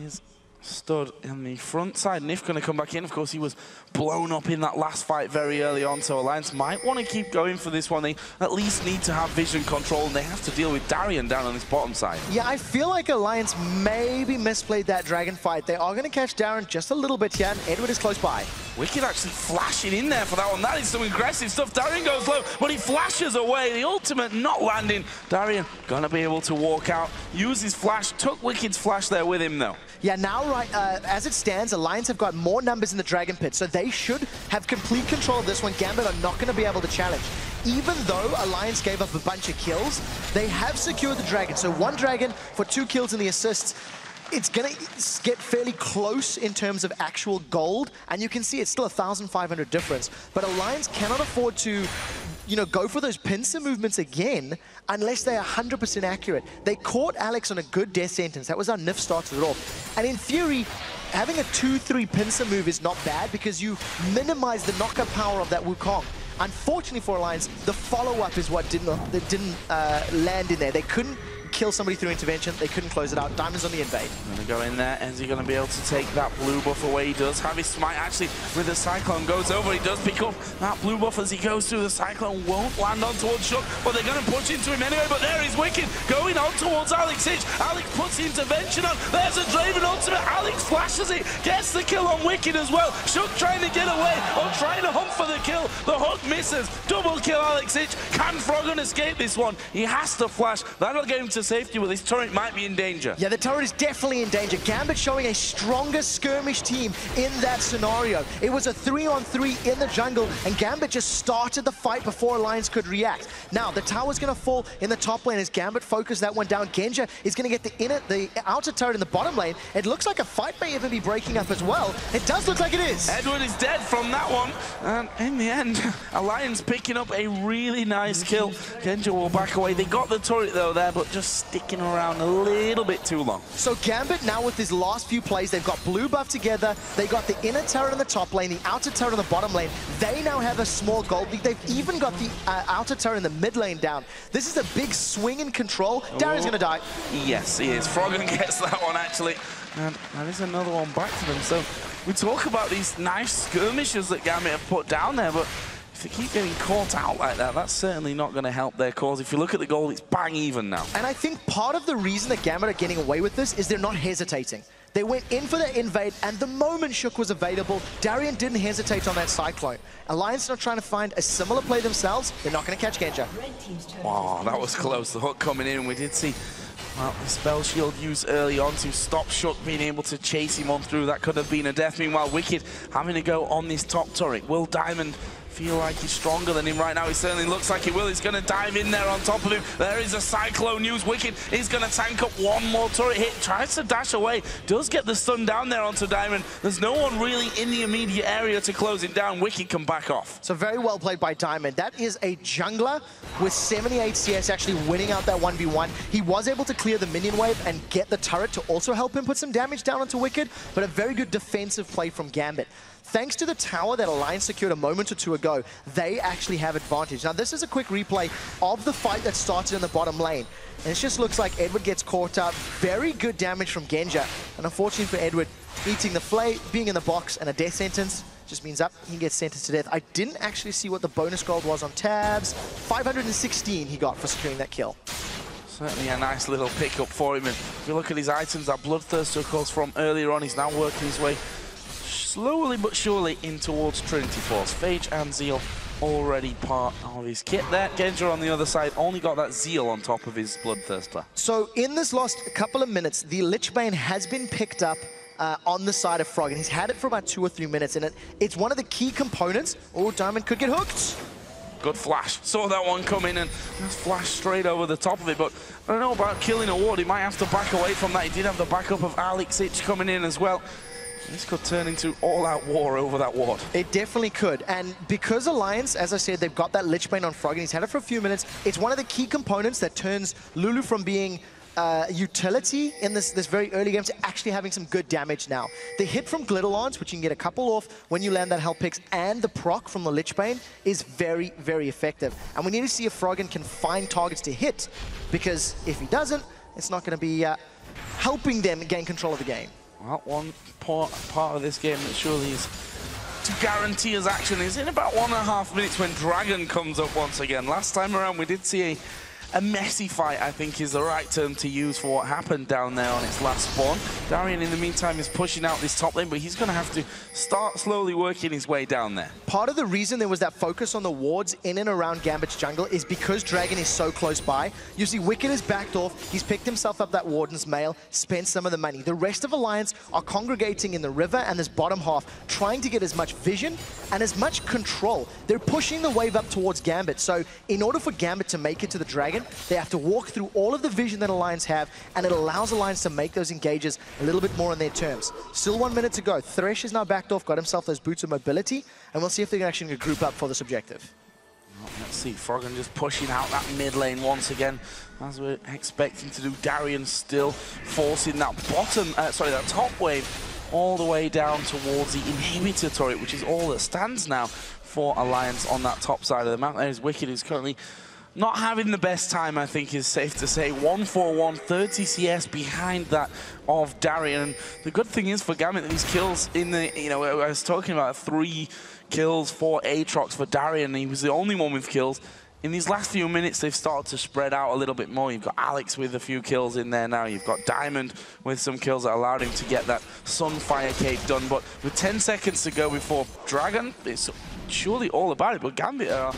is stood in the front side. Nif going to come back in. Of course, he was blown up in that last fight very early on, so Alliance might want to keep going for this one. They at least need to have vision control, and they have to deal with Darien down on this bottom side. Yeah, I feel like Alliance maybe misplayed that dragon fight. They are going to catch Darien just a little bit here, and Edward is close by. Wicked actually flashing in there for that one. That is some aggressive stuff. Darien goes low, but he flashes away. The ultimate not landing. Darien going to be able to walk out, use his flash, took Wicked's flash there with him though. Yeah, now as it stands, Alliance have got more numbers in the Dragon Pit, so they should have complete control of this one. Gambit are not going to be able to challenge. Even though Alliance gave up a bunch of kills, they have secured the Dragon. So 1 Dragon for 2 kills and the assists. It's going to get fairly close in terms of actual gold, and you can see it's still 1,500 difference. But Alliance cannot afford to you know, go for those pincer movements again unless they're 100% accurate. They caught Alex on a good death sentence. That was how Nif started it off. And in theory, having a 2-3 pincer move is not bad because you minimize the knockup power of that Wukong. Unfortunately for Alliance, the follow-up is what didn't land in there. They couldn't kill somebody through intervention. They couldn't close it out. Diamond's on the invade. Gonna go in there. Is he gonna be able to take that blue buff away? He does have his smite. Actually, with the Cyclone goes over. He does pick up that blue buff as he goes through. The Cyclone won't land on towards Shook, but they're gonna push into him anyway. But there is Wicked going on towards Alex Hitch. Alex puts the intervention on. There's a Draven ultimate. Alex flashes it, gets the kill on Wicked as well. Shook trying to get away or trying to hunt for the kill. The hook misses. Double kill Alex Hitch. Can Froggen escape this one? He has to flash. That'll get him to safety, but his turret might be in danger. Yeah, the turret is definitely in danger. Gambit showing a stronger skirmish team in that scenario. It was a 3-on-3 in the jungle, and Gambit just started the fight before Alliance could react. Now, the tower's going to fall in the top lane as Gambit focused that one down. Genja is going to get the outer turret in the bottom lane. It looks like a fight may even be breaking up as well. It does look like it is. Edward is dead from that one, and in the end, Alliance picking up a really nice kill. Genja will back away. They got the turret though there, but just sticking around a little bit too long. So Gambit now with his last few plays, they've got blue buff together, they got the inner turret in the top lane, the outer turret in the bottom lane. They now have a small gold lead. They've even got the outer turret in the mid lane down. This is a big swing in control. Darren's gonna die. Yes, he is. Froggen gets that one actually. And that is another one back to them. So we talk about these nice skirmishes that Gambit have put down there, but if they keep getting caught out like that, that's certainly not going to help their cause. If you look at the goal, it's bang even now. And I think part of the reason that Gambit are getting away with this is they're not hesitating. They went in for the invade, and the moment Shook was available, Darien didn't hesitate on that Cyclone. Alliance are trying to find a similar play themselves. They're not going to catch Genja. Wow, that was close. The hook coming in. We did see the spell shield used early on to stop Shook being able to chase him on through. That could have been a death. Meanwhile, Wicked having to go on this top turret. Will Diamond feel like he's stronger than him right now? He certainly looks like he will. He's going to dive in there on top of him. There is a Cyclone used. Wicked is going to tank up one more turret hit. Tries to dash away. Does get the stun down there onto Diamond. There's no one really in the immediate area to close it down. Wicked can back off. So very well played by Diamond. That is a jungler with 78 CS actually winning out that 1v1. He was able to clear the minion wave and get the turret to also help him put some damage down onto Wicked, but a very good defensive play from Gambit. Thanks to the tower that Alliance secured a moment or two ago, they actually have advantage. Now, this is a quick replay of the fight that started in the bottom lane. And it just looks like Edward gets caught up. Very good damage from Genja. And unfortunately for Edward, eating the flay, being in the box, and a death sentence just means up. He gets sentenced to death. I didn't actually see what the bonus gold was on tabs. 516 he got for securing that kill. Certainly a nice little pickup for him. And if you look at his items, that Bloodthirster, of course, from earlier on, he's now working his way slowly but surely in towards Trinity Force. Phage and Zeal already part of his kit there. Genja on the other side only got that Zeal on top of his Bloodthirster. So in this last couple of minutes, the Lichbane has been picked up on the side of Frog, and he's had it for about 2 or 3 minutes, and it's one of the key components. Oh, Diamond could get hooked. Good flash. Saw that one come in and just flashed straight over the top of it, but I don't know about killing a ward. He might have to back away from that. He did have the backup of Alex Hitch coming in as well. This could turn into all-out war over that ward. It definitely could. And because Alliance, as I said, they've got that Lichbane on Frog, and he's had it for a few minutes, it's one of the key components that turns Lulu from being utility in this very early game to actually having some good damage now. The hit from Glitter Lance, which you can get a couple off when you land that health picks, and the proc from the Lichbane is very, very effective. And we need to see if Froggen can find targets to hit, because if he doesn't, it's not going to be helping them gain control of the game. Well, one part of this game that surely is to guarantee his action is in about 1.5 minutes when Dragon comes up once again. Last time around we did see a messy fight, I think is the right term to use for what happened down there on its last spawn. Darien, in the meantime, is pushing out this top lane, but he's going to have to start slowly working his way down there. Part of the reason there was that focus on the wards in and around Gambit's jungle is because Dragon is so close by. You see Wicked has backed off, he's picked himself up that Warden's mail, spent some of the money. The rest of Alliance are congregating in the river and this bottom half, trying to get as much vision and as much control. They're pushing the wave up towards Gambit, so in order for Gambit to make it to the Dragon, they have to walk through all of the vision that Alliance have, and it allows Alliance to make those engages a little bit more on their terms. Still 1 minute to go. Thresh is now backed off, got himself those boots of mobility, and we'll see if they can actually group up for this objective. Let's see, Froggen just pushing out that mid lane once again, as we're expecting to do. Darian still forcing that that top wave all the way down towards the inhibitor turret, which is all that stands now for Alliance on that top side of the map. There's Wicked, who's currently not having the best time, I think is safe to say. 1-4-1, 30 CS behind that of Darian. And the good thing is for Gambit that these kills in the, I was talking about 3 kills, 4 Aatrox for Darian. He was the only one with kills. In these last few minutes, they've started to spread out a little bit more. You've got Alex with a few kills in there now. You've got Diamond with some kills that allowed him to get that Sunfire Cape done. But with 10 seconds to go before Dragon, it's surely all about it. But Gambit are,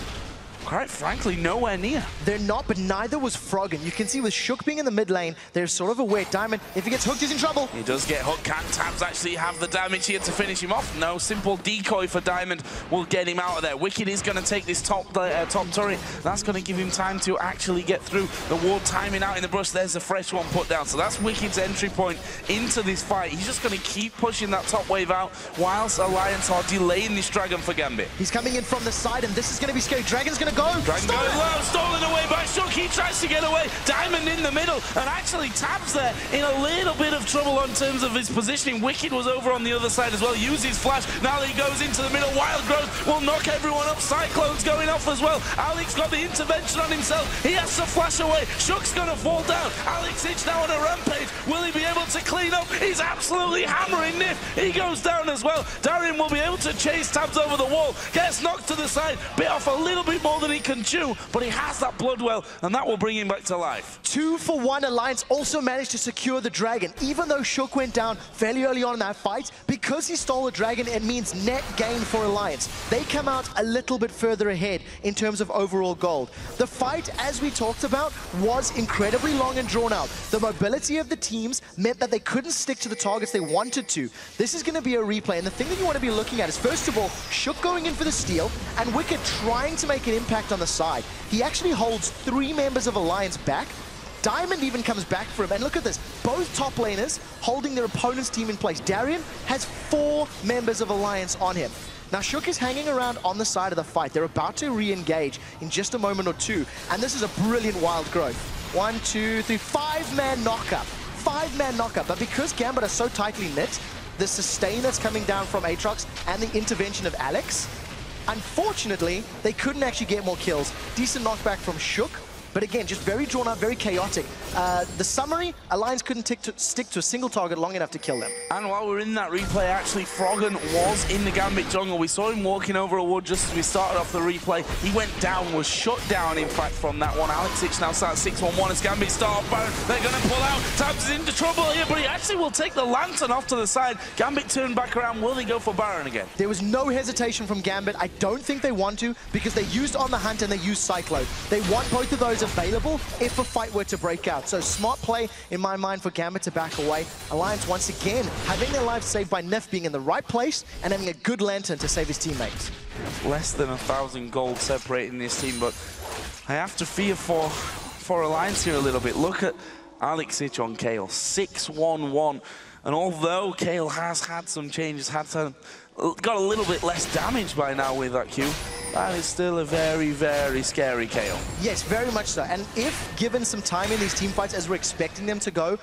quite frankly, nowhere near. They're not, but neither was Froggen. You can see with Shook being in the mid lane, there's sort of a wait. Diamond, if he gets hooked, he's in trouble. He does get hooked. Can Tabs actually have the damage here to finish him off? No, simple decoy for Diamond will get him out of there. Wicked is going to take this top turret. That's going to give him time to actually get through. The ward timing out in the brush. There's a fresh one put down. So that's Wicked's entry point into this fight. He's just going to keep pushing that top wave out whilst Alliance are delaying this Dragon for Gambit. He's coming in from the side, and this is going to be scary. Dragon's going to go. Dragon going low, stolen away by Shook. He tries to get away. Diamond in the middle, and actually Tabs there in a little bit of trouble in terms of his positioning. Wicked was over on the other side as well. Uses flash. Now that he goes into the middle, Wild Growth will knock everyone up. Cyclone's going off as well. Alex got the intervention on himself. He has to flash away. Shook's going to fall down. Alex Itch now on a rampage. Will he be able to clean up? He's absolutely hammering Nif. He goes down as well. Darian will be able to chase Tabs over the wall. Gets knocked to the side. Bit off a little bit more than he can chew, but he has that Bloodwell, and that will bring him back to life. 2-for-1 Alliance also managed to secure the Dragon, even though Shook went down fairly early on in that fight. Because he stole the Dragon, it means net gain for Alliance. They come out a little bit further ahead in terms of overall gold. The fight, as we talked about, was incredibly long and drawn out. The mobility of the teams meant that they couldn't stick to the targets they wanted to. This is going to be a replay, and the thing that you want to be looking at is, first of all, Shook going in for the steal, and Wicked trying to make an impact on the side. He actually holds 3 members of Alliance back. Diamond even comes back for him, and look at this. Both top laners holding their opponent's team in place. Darian has 4 members of Alliance on him. Now, Shook is hanging around on the side of the fight. They're about to re-engage in just a moment or two, and this is a brilliant Wild Growth. 1, 2, 3, 5-man knockup. 5-man knockup, but because Gambit are so tightly knit, the sustain that's coming down from Aatrox and the intervention of Alex, unfortunately, they couldn't actually get more kills. Decent knockback from Shook, but again, just very drawn out, very chaotic. The summary, Alliance couldn't stick to a single target long enough to kill them. And while we're in that replay, actually, Froggen was in the Gambit jungle. We saw him walking over a wood just as we started off the replay. He went down, was shut down, in fact, from that one. Alex Itch now starts 6-1-1 as Gambit start off Baron. They're going to pull out. Tabs is into trouble here, but he actually will take the Lantern off to the side. Gambit turn back around. Will they go for Baron again? There was no hesitation from Gambit. I don't think they want to, because they used On the Hunt and they used Cyclone. They want both of those available if a fight were to break out. So smart play in my mind for Gambit to back away. Alliance once again having their lives saved by Nif being in the right place and having a good Lantern to save his teammates. Less than 1,000 gold separating this team, but I have to fear for Alliance here a little bit. Look at Alex Itch on Kayle, 6-1-1. And although Kayle has had some changes, got a little bit less damage by now with that Q, that is still a very, very scary Kayle. Yes, very much so. And if given some time in these team fights as we're expecting them to go,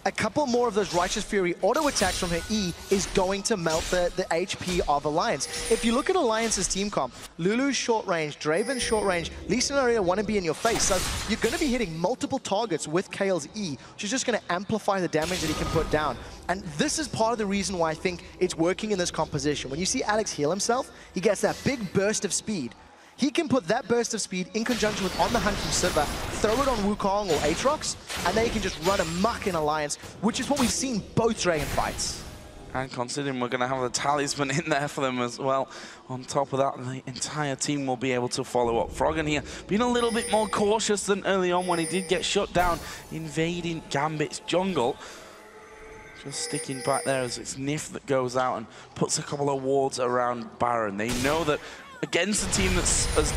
a couple more of those Righteous Fury auto attacks from her E is going to melt the HP of Alliance. If you look at Alliance's team comp, Lulu's short range, Draven's short range, Lee Sin and Aria want to be in your face. So you're going to be hitting multiple targets with Kayle's E, which is just going to amplify the damage that he can put down. And this is part of the reason why I think it's working in this composition. When you see Alex heal himself, he gets that big burst of speed. He can put that burst of speed in conjunction with On the Hunt from Sivir, throw it on Wukong or Aatrox, and then he can just run amok in Alliance, which is what we've seen both Dragon fights. And considering we're going to have the talisman in there for them as well, on top of that, the entire team will be able to follow up. Froggen here being a little bit more cautious than early on when he did get shut down, invading Gambit's jungle. Just sticking back there as it's Nif that goes out and puts a couple of wards around Baron. They know that against a team that's as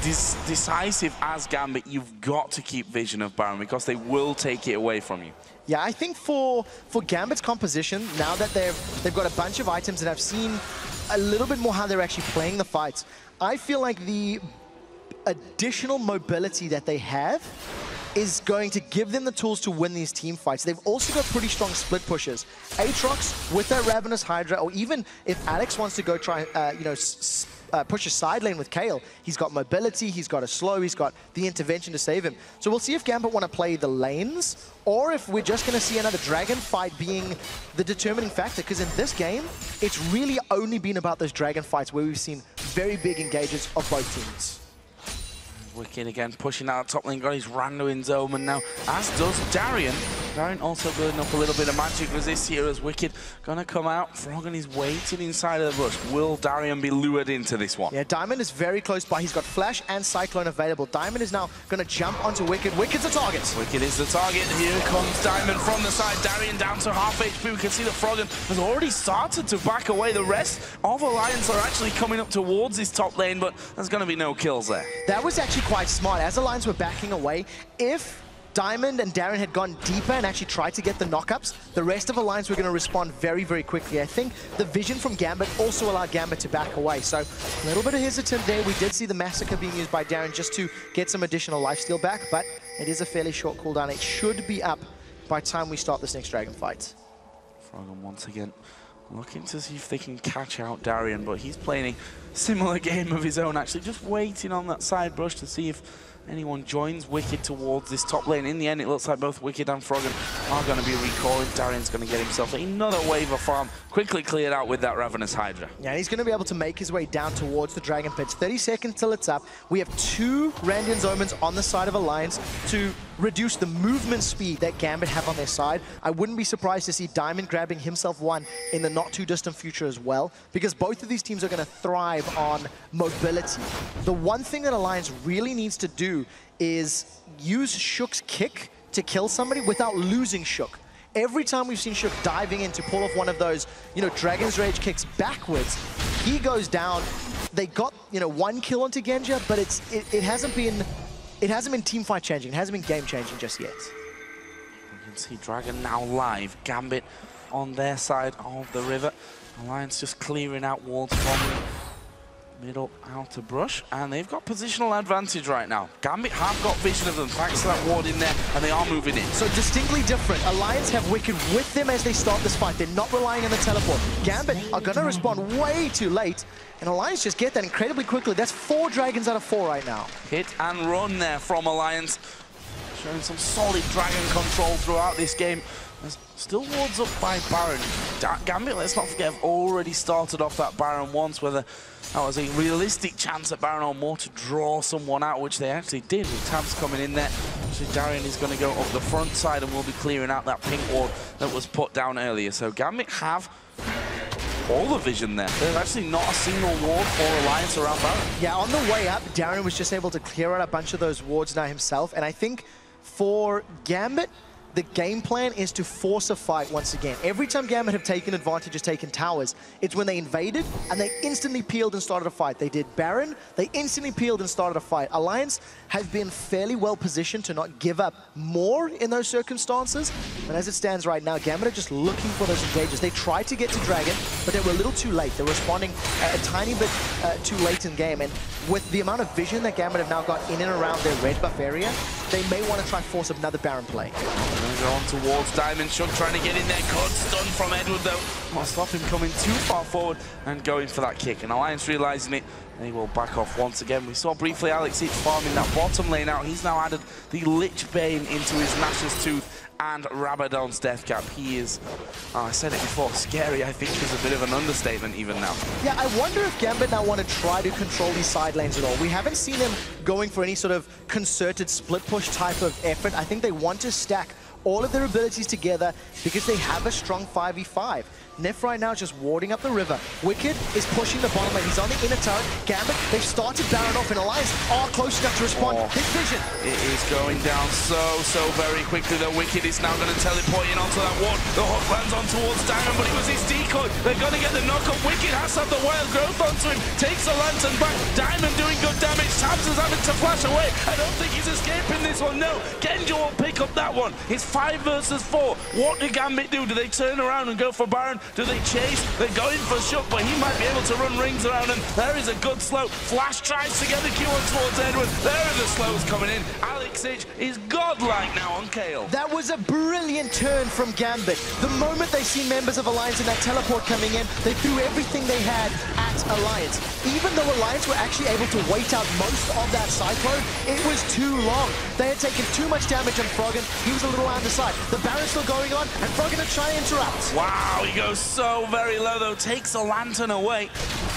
decisive as Gambit, you've got to keep vision of Baron because they will take it away from you. Yeah, I think for Gambit's composition, now that they've got a bunch of items and I've seen a little bit more how they're actually playing the fights, I feel like the additional mobility that they have is going to give them the tools to win these team fights. They've also got pretty strong split pushes. Aatrox with that Ravenous Hydra, or even if Alex wants to go try, push a side lane with Kayle, he's got mobility, he's got a slow, he's got the intervention to save him. So we'll see if Gambit want to play the lanes, or if we're just going to see another dragon fight being the determining factor, because in this game, it's really only been about those dragon fights where we've seen very big engages of both teams. Wicked again pushing out top lane, got his Rando in zone, and now as does Darien. Darien also building up a little bit of magic resist here as Wicked gonna come out. Froggen is waiting inside of the bush. Will Darien be lured into this one? Yeah, Diamond is very close by. He's got Flash and Cyclone available. Diamond is now gonna jump onto Wicked. Wicked's the target. Wicked is the target. Here comes Diamond from the side. Darien down to half HP. We can see that Froggen has already started to back away. The rest of Alliance are actually coming up towards his top lane, but there's gonna be no kills there. That was actually quite smart. As Alliance were backing away, if Diamond and Darien had gone deeper and actually tried to get the knockups, the rest of Alliance were going to respond very, very quickly. I think the vision from Gambit also allowed Gambit to back away. So a little bit of hesitant there. We did see the Massacre being used by Darien just to get some additional lifesteal back, but it is a fairly short cooldown. It should be up by the time we start this next dragon fight. Froggen once again looking to see if they can catch out Darien, but he's playing a similar game of his own, actually just waiting on that side brush to see if anyone joins Wicked towards this top lane. In the end, it looks like both Wicked and Froggen are going to be recalling. Darien's going to get himself another wave of farm, quickly cleared out with that Ravenous Hydra. Yeah, he's going to be able to make his way down towards the Dragon Pits. 30 seconds till it's up. We have 2 Randian's Omens on the side of Alliance to reduce the movement speed that Gambit have on their side. I wouldn't be surprised to see Diamond grabbing himself one in the not too distant future as well, because both of these teams are going to thrive on mobility. The one thing that Alliance really needs to do is use Shook's kick to kill somebody without losing Shook. Every time we've seen Shook diving in to pull off one of those, Dragon's Rage kicks backwards, he goes down. They got, 1 kill onto Genja, but it hasn't been teamfight changing. It hasn't been game changing just yet. You can see Dragon now live. Gambit on their side of the river. Alliance just clearing out walls from the middle outer brush, and they've got positional advantage right now. Gambit have got vision of them thanks to that ward in there, and they are moving in. So distinctly different. Alliance have Wicked with them as they start this fight. They're not relying on the teleport. Gambit are going to respond way too late, and Alliance just get that incredibly quickly. That's 4 dragons out of 4 right now. Hit and run there from Alliance, showing some solid dragon control throughout this game. There's still wards up by Baron. Gambit, let's not forget, have already started off that Baron once, whether that was a realistic chance at Baron or more to draw someone out, which they actually did with Tabs coming in there. So Darien is going to go up the front side and will be clearing out that pink ward that was put down earlier. So Gambit have all the vision there. There's actually not a single ward for Alliance around Baron. Yeah, on the way up, Darien was just able to clear out a bunch of those wards now himself, and I think for Gambit, the game plan is to force a fight once again. Every time Gambit have taken advantage, has taken towers, it's when they invaded and they instantly peeled and started a fight. They did Baron, they instantly peeled and started a fight. Alliance have been fairly well positioned to not give up more in those circumstances, but as it stands right now, Gambit are just looking for those engages. They tried to get to Dragon, but they were a little too late. They're responding a tiny bit too late in game, and with the amount of vision that Gambit have now got in and around their red buff area, they may want to try force another Baron play. Going to go on towards Diamond. Shook trying to get in there. Good stun from Edward though. Might stop him coming too far forward and going for that kick. And Alliance realizing it, they will back off once again. We saw briefly Alex Hitch farming that bottom lane out. He's now added the Lich Bane into his Nash's Tooth and Rabadon's Death Cap. He is, I said it before, scary I think is a bit of an understatement even now. Yeah, I wonder if Gambit now want to try to control these side lanes at all. We haven't seen them going for any sort of concerted split push type of effort. I think they want to stack all of their abilities together because they have a strong 5v5. Nef right now is just warding up the river. Wicked is pushing the bottom lane. He's on the inner turret. Gambit, they've started Baron off, and Alliance are close enough to respond. His vision. It is going down so very quickly. The Wicked is now going to teleport in onto that ward. The hook lands on towards Diamond, but it was his decoy. They're going to get the knockup. Wicked has to have the wild growth onto him. Takes the lantern back. Diamond doing good damage. Tabs is having to flash away. I don't think he's escaping this one. No. Genja will pick up that one. His 5 versus 4. What do Gambit do? Do they turn around and go for Baron? Do they chase? They're going for Shook, but he might be able to run rings around, and there is a good slow. Flash tries to get the Q on towards Edward. There are the slows coming in. Alex Ich is godlike now on Kale. That was a brilliant turn from Gambit. The moment they see members of Alliance in that teleport coming in, they threw everything they had at Alliance. Even though Alliance were actually able to wait out most of that Cyclone, it was too long. They had taken too much damage on Froggen. He was a little on the side. The Baron's still going on, and Froggen to try and interrupt. Wow, he goes so very low though, takes the lantern away.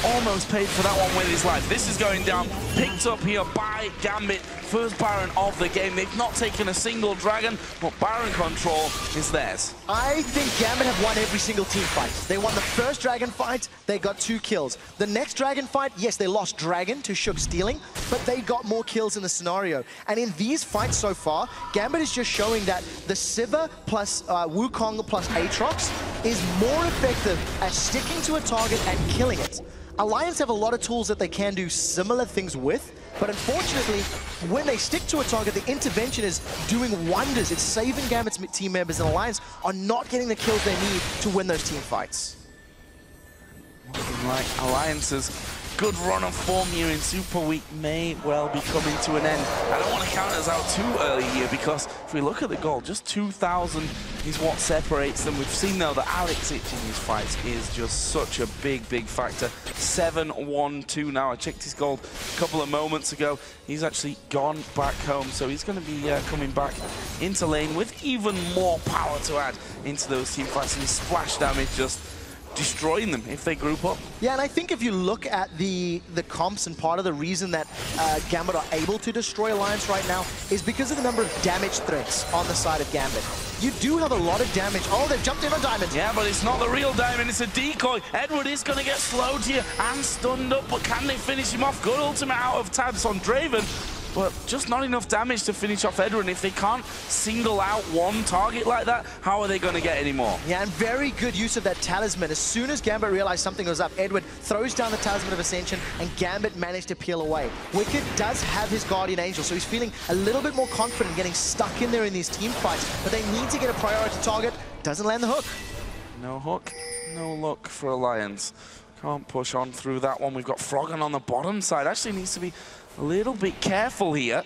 Almost paid for that one with his life. This is going down, picked up here by Gambit. First Baron of the game. They've not taken a single dragon, but Baron control is theirs. I think Gambit have won every single team fight. They won the first dragon fight, they got 2 kills. The next dragon fight, yes, they lost dragon to Shook stealing, but they got more kills in the scenario. And in these fights so far, Gambit is just showing that the Sivir plus Wukong plus Aatrox is more effective at sticking to a target and killing it. Alliance have a lot of tools that they can do similar things with, but unfortunately, when they stick to a target, the intervention is doing wonders. It's saving Gambit's team members, and Alliance are not getting the kills they need to win those team fights. Looking like Alliance's good run of form here in Super Week may well be coming to an end. I don't want to count us out too early here, because if we look at the goal, just 2,000 is what separates them. We've seen though that Alex Ich in these fights is just such a big factor. 7-1-2 now. I checked his goal a couple of moments ago. He's actually gone back home, so he's going to be coming back into lane with even more power to add into those team fights, and his splash damage just destroying them if they group up. Yeah, and I think if you look at the comps, and part of the reason that Gambit are able to destroy Alliance right now is because of the number of damage threats on the side of Gambit. You do have a lot of damage. Oh, they've jumped in on Diamond. Yeah, but it's not the real Diamond, it's a decoy. Edward is going to get slowed here and stunned up, but can they finish him off? Good ultimate out of Tabs on Draven, but just not enough damage to finish off Edward. And if they can't single out one target like that, how are they going to get any more? Yeah, and very good use of that Talisman. As soon as Gambit realized something was up, Edward throws down the Talisman of Ascension, and Gambit managed to peel away. Wicked does have his Guardian Angel, so he's feeling a little bit more confident getting stuck in there in these team fights, but they need to get a priority target. Doesn't land the hook. No hook, no luck for Alliance. Can't push on through that one. We've got Froggen on the bottom side. Actually needs to be a little bit careful here.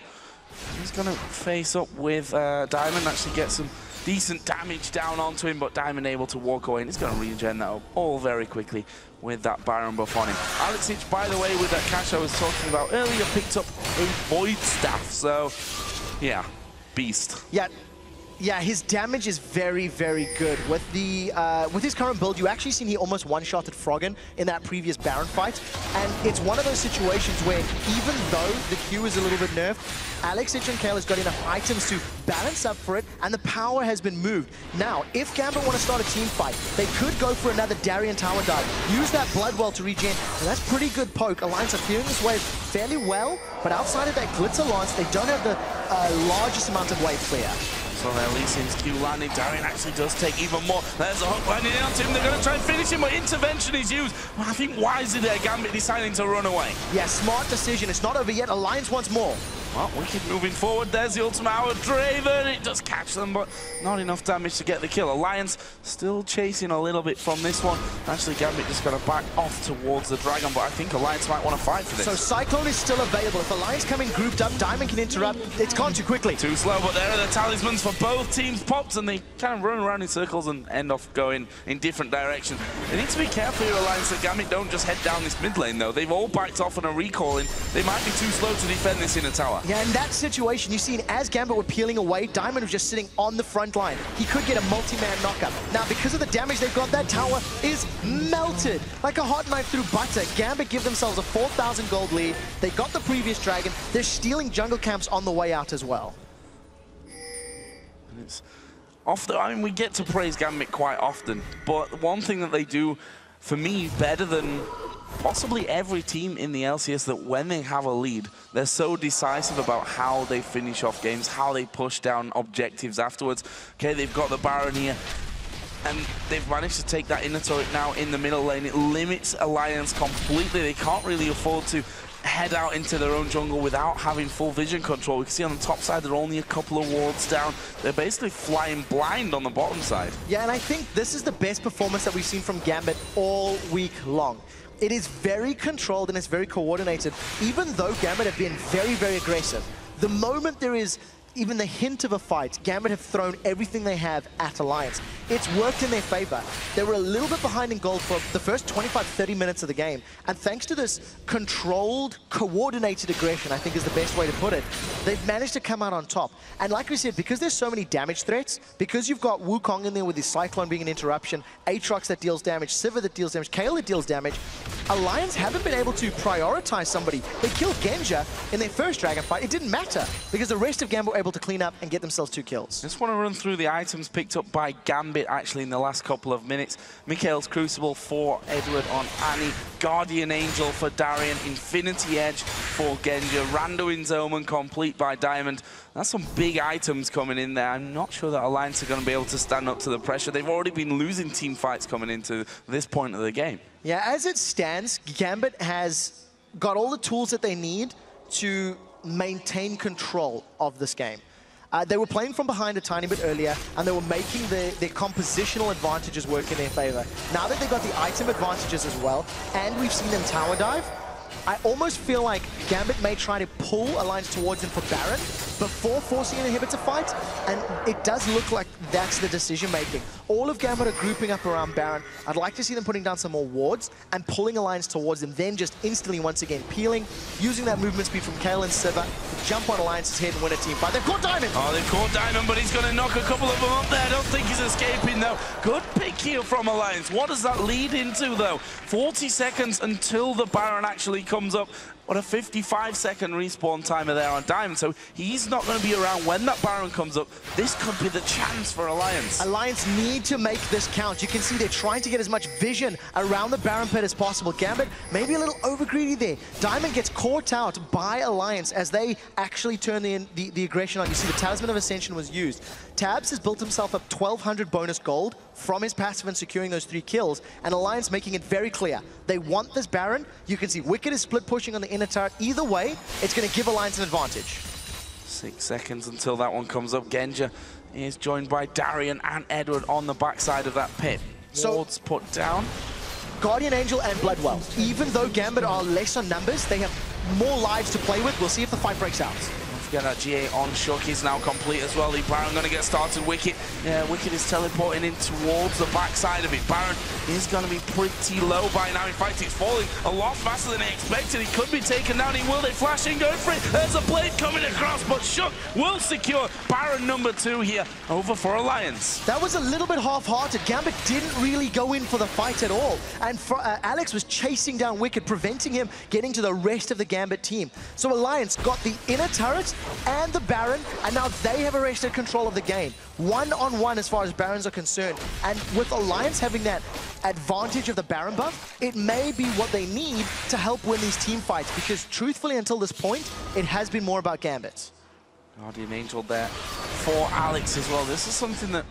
He's going to face up with Diamond, actually get some decent damage down onto him, but Diamond able to walk away, and he's going to regen that up all very quickly with that Baron buff on him. Alex Ich, by the way, with that cash I was talking about earlier, picked up a Void Staff, so yeah, beast. Yeah, his damage is very good. With his current build, you actually seen he almost one-shotted Froggen in that previous Baron fight, and it's one of those situations where even though the Q is a little bit nerfed, Alex Ich and Kale has got enough items to balance up for it, and the power has been moved. Now, if Gambit want to start a team fight, they could go for another Darien Tower dive, use that Bloodwell to regen, and that's pretty good poke. Alliance are clearing this wave fairly well, but outside of that Glitzer Lance, they don't have the largest amount of wave clear. So there, Lee Sin's Q landing. Darien actually does take even more. There's a hook landing in onto him. They're going to try and finish him, but intervention is used. Well, I think wisely there, Gambit deciding to run away. Yeah, smart decision. It's not over yet. Alliance wants more. Well, Wicked moving forward. There's the ultimate hour of Draven. It does catch them, but not enough damage to get the kill. Alliance still chasing a little bit from this one. Actually, Gambit just got to back off towards the Dragon, but I think Alliance might want to fight for this. So Cyclone is still available. If Alliance come in grouped up, Diamond can interrupt. It's gone too quickly. Too slow, but there are the talismans for both teams popped, and they kind of run around in circles and end off going in different directions. They need to be careful here, Alliance, that Gambit don't just head down this mid lane, though. They've all backed off and are recalling. They might be too slow to defend this inner tower. Yeah, in that situation, you've seen as Gambit were peeling away, Diamond was just sitting on the front line. He could get a multi-man knockup. Now, because of the damage they've got, that tower is melted like a hot knife through butter. Gambit give themselves a 4,000 gold lead. They got the previous dragon. They're stealing jungle camps on the way out as well. And it's I mean, we get to praise Gambit quite often, but one thing that they do, for me, better than possibly every team in the LCS, that when they have a lead, they're so decisive about how they finish off games, how they push down objectives afterwards. Okay, they've got the Baron here, and they've managed to take that inner turret now in the middle lane. It limits Alliance completely. They can't really afford to head out into their own jungle without having full vision control. We can see on the top side they're only a couple of wards down. They're basically flying blind on the bottom side. Yeah, and I think this is the best performance that we've seen from Gambit all week long. It is very controlled and it's very coordinated, even though Gambit have been very, very aggressive. The moment there is even the hint of a fight, Gambit have thrown everything they have at Alliance. It's worked in their favor. They were a little bit behind in gold for the first 25-30 minutes of the game, and thanks to this controlled, coordinated aggression, I think is the best way to put it, they've managed to come out on top. And like we said, because there's so many damage threats, because you've got Wukong in there with his Cyclone being an interruption, Aatrox that deals damage, Sivir that deals damage, Kayle that deals damage, Alliance haven't been able to prioritize somebody. They killed Genja in their first Dragon fight. It didn't matter, because the rest of Gambit were able to clean up and get themselves 2 kills. Just want to run through the items picked up by Gambit actually in the last couple of minutes. Mikael's Crucible for Edward on Annie, Guardian Angel for Darian, Infinity Edge for Genja, Randuin's Omen complete by Diamond. That's some big items coming in there. I'm not sure that Alliance are going to be able to stand up to the pressure. They've already been losing team fights coming into this point of the game. Yeah, as it stands, Gambit has got all the tools that they need to maintain control of this game. They were playing from behind a tiny bit earlier, and they were making their compositional advantages work in their favor. Now that they got the item advantages as well, and we've seen them tower dive, I almost feel like Gambit may try to pull Alliance towards them for Baron before forcing an inhibitor fight, and it does look like that's the decision-making. All of Gambit are grouping up around Baron. I'd like to see them putting down some more wards and pulling Alliance towards them, then just instantly once again peeling, using that movement speed from Kayle and Sivir to jump on Alliance's head and win a team fight. They've caught Diamond! Oh, they've caught Diamond, but he's going to knock a couple of them up there. I don't think he's escaping, though. Good pick here from Alliance. What does that lead into, though? 40 seconds until the Baron actually comes up. What a 55-second respawn timer there on Diamond, so he's not going to be around when that Baron comes up. This could be the chance for Alliance. Alliance need to make this count. You can see they're trying to get as much vision around the Baron pit as possible. Gambit maybe a little over-greedy there. Diamond gets caught out by Alliance as they actually turn the aggression on. You see the Talisman of Ascension was used. Tabs has built himself up 1,200 bonus gold from his passive and securing those 3 kills, and Alliance making it very clear. They want this Baron. You can see Wicked is split pushing on the inner turret. Either way, it's going to give Alliance an advantage. 6 seconds until that one comes up. Genja is joined by Darian and Edward on the backside of that pit. Wards put down. Guardian Angel and Bloodwell. Even though Gambit are less on numbers, they have more lives to play with. We'll see if the fight breaks out. Get that GA on Shook is now complete as well. The Baron going to get started. Wicked, yeah, Wicked is teleporting in towards the backside of it. Baron is going to be pretty low by now. In fact, he's falling a lot faster than he expected. He could be taken down. He will. They flash in, go for it. There's a blade coming across, but Shook will secure Baron number 2 here over for Alliance. That was a little bit half-hearted. Gambit didn't really go in for the fight at all. And Alex was chasing down Wicked, preventing him getting to the rest of the Gambit team. So Alliance got the inner turret and the Baron, and now they have arrested control of the game. 1-on-1 as far as Barons are concerned. And with Alliance having that advantage of the Baron buff, it may be what they need to help win these team fights, because truthfully, until this point, it has been more about Gambit. Guardian Angel there for Alex as well. This is something that,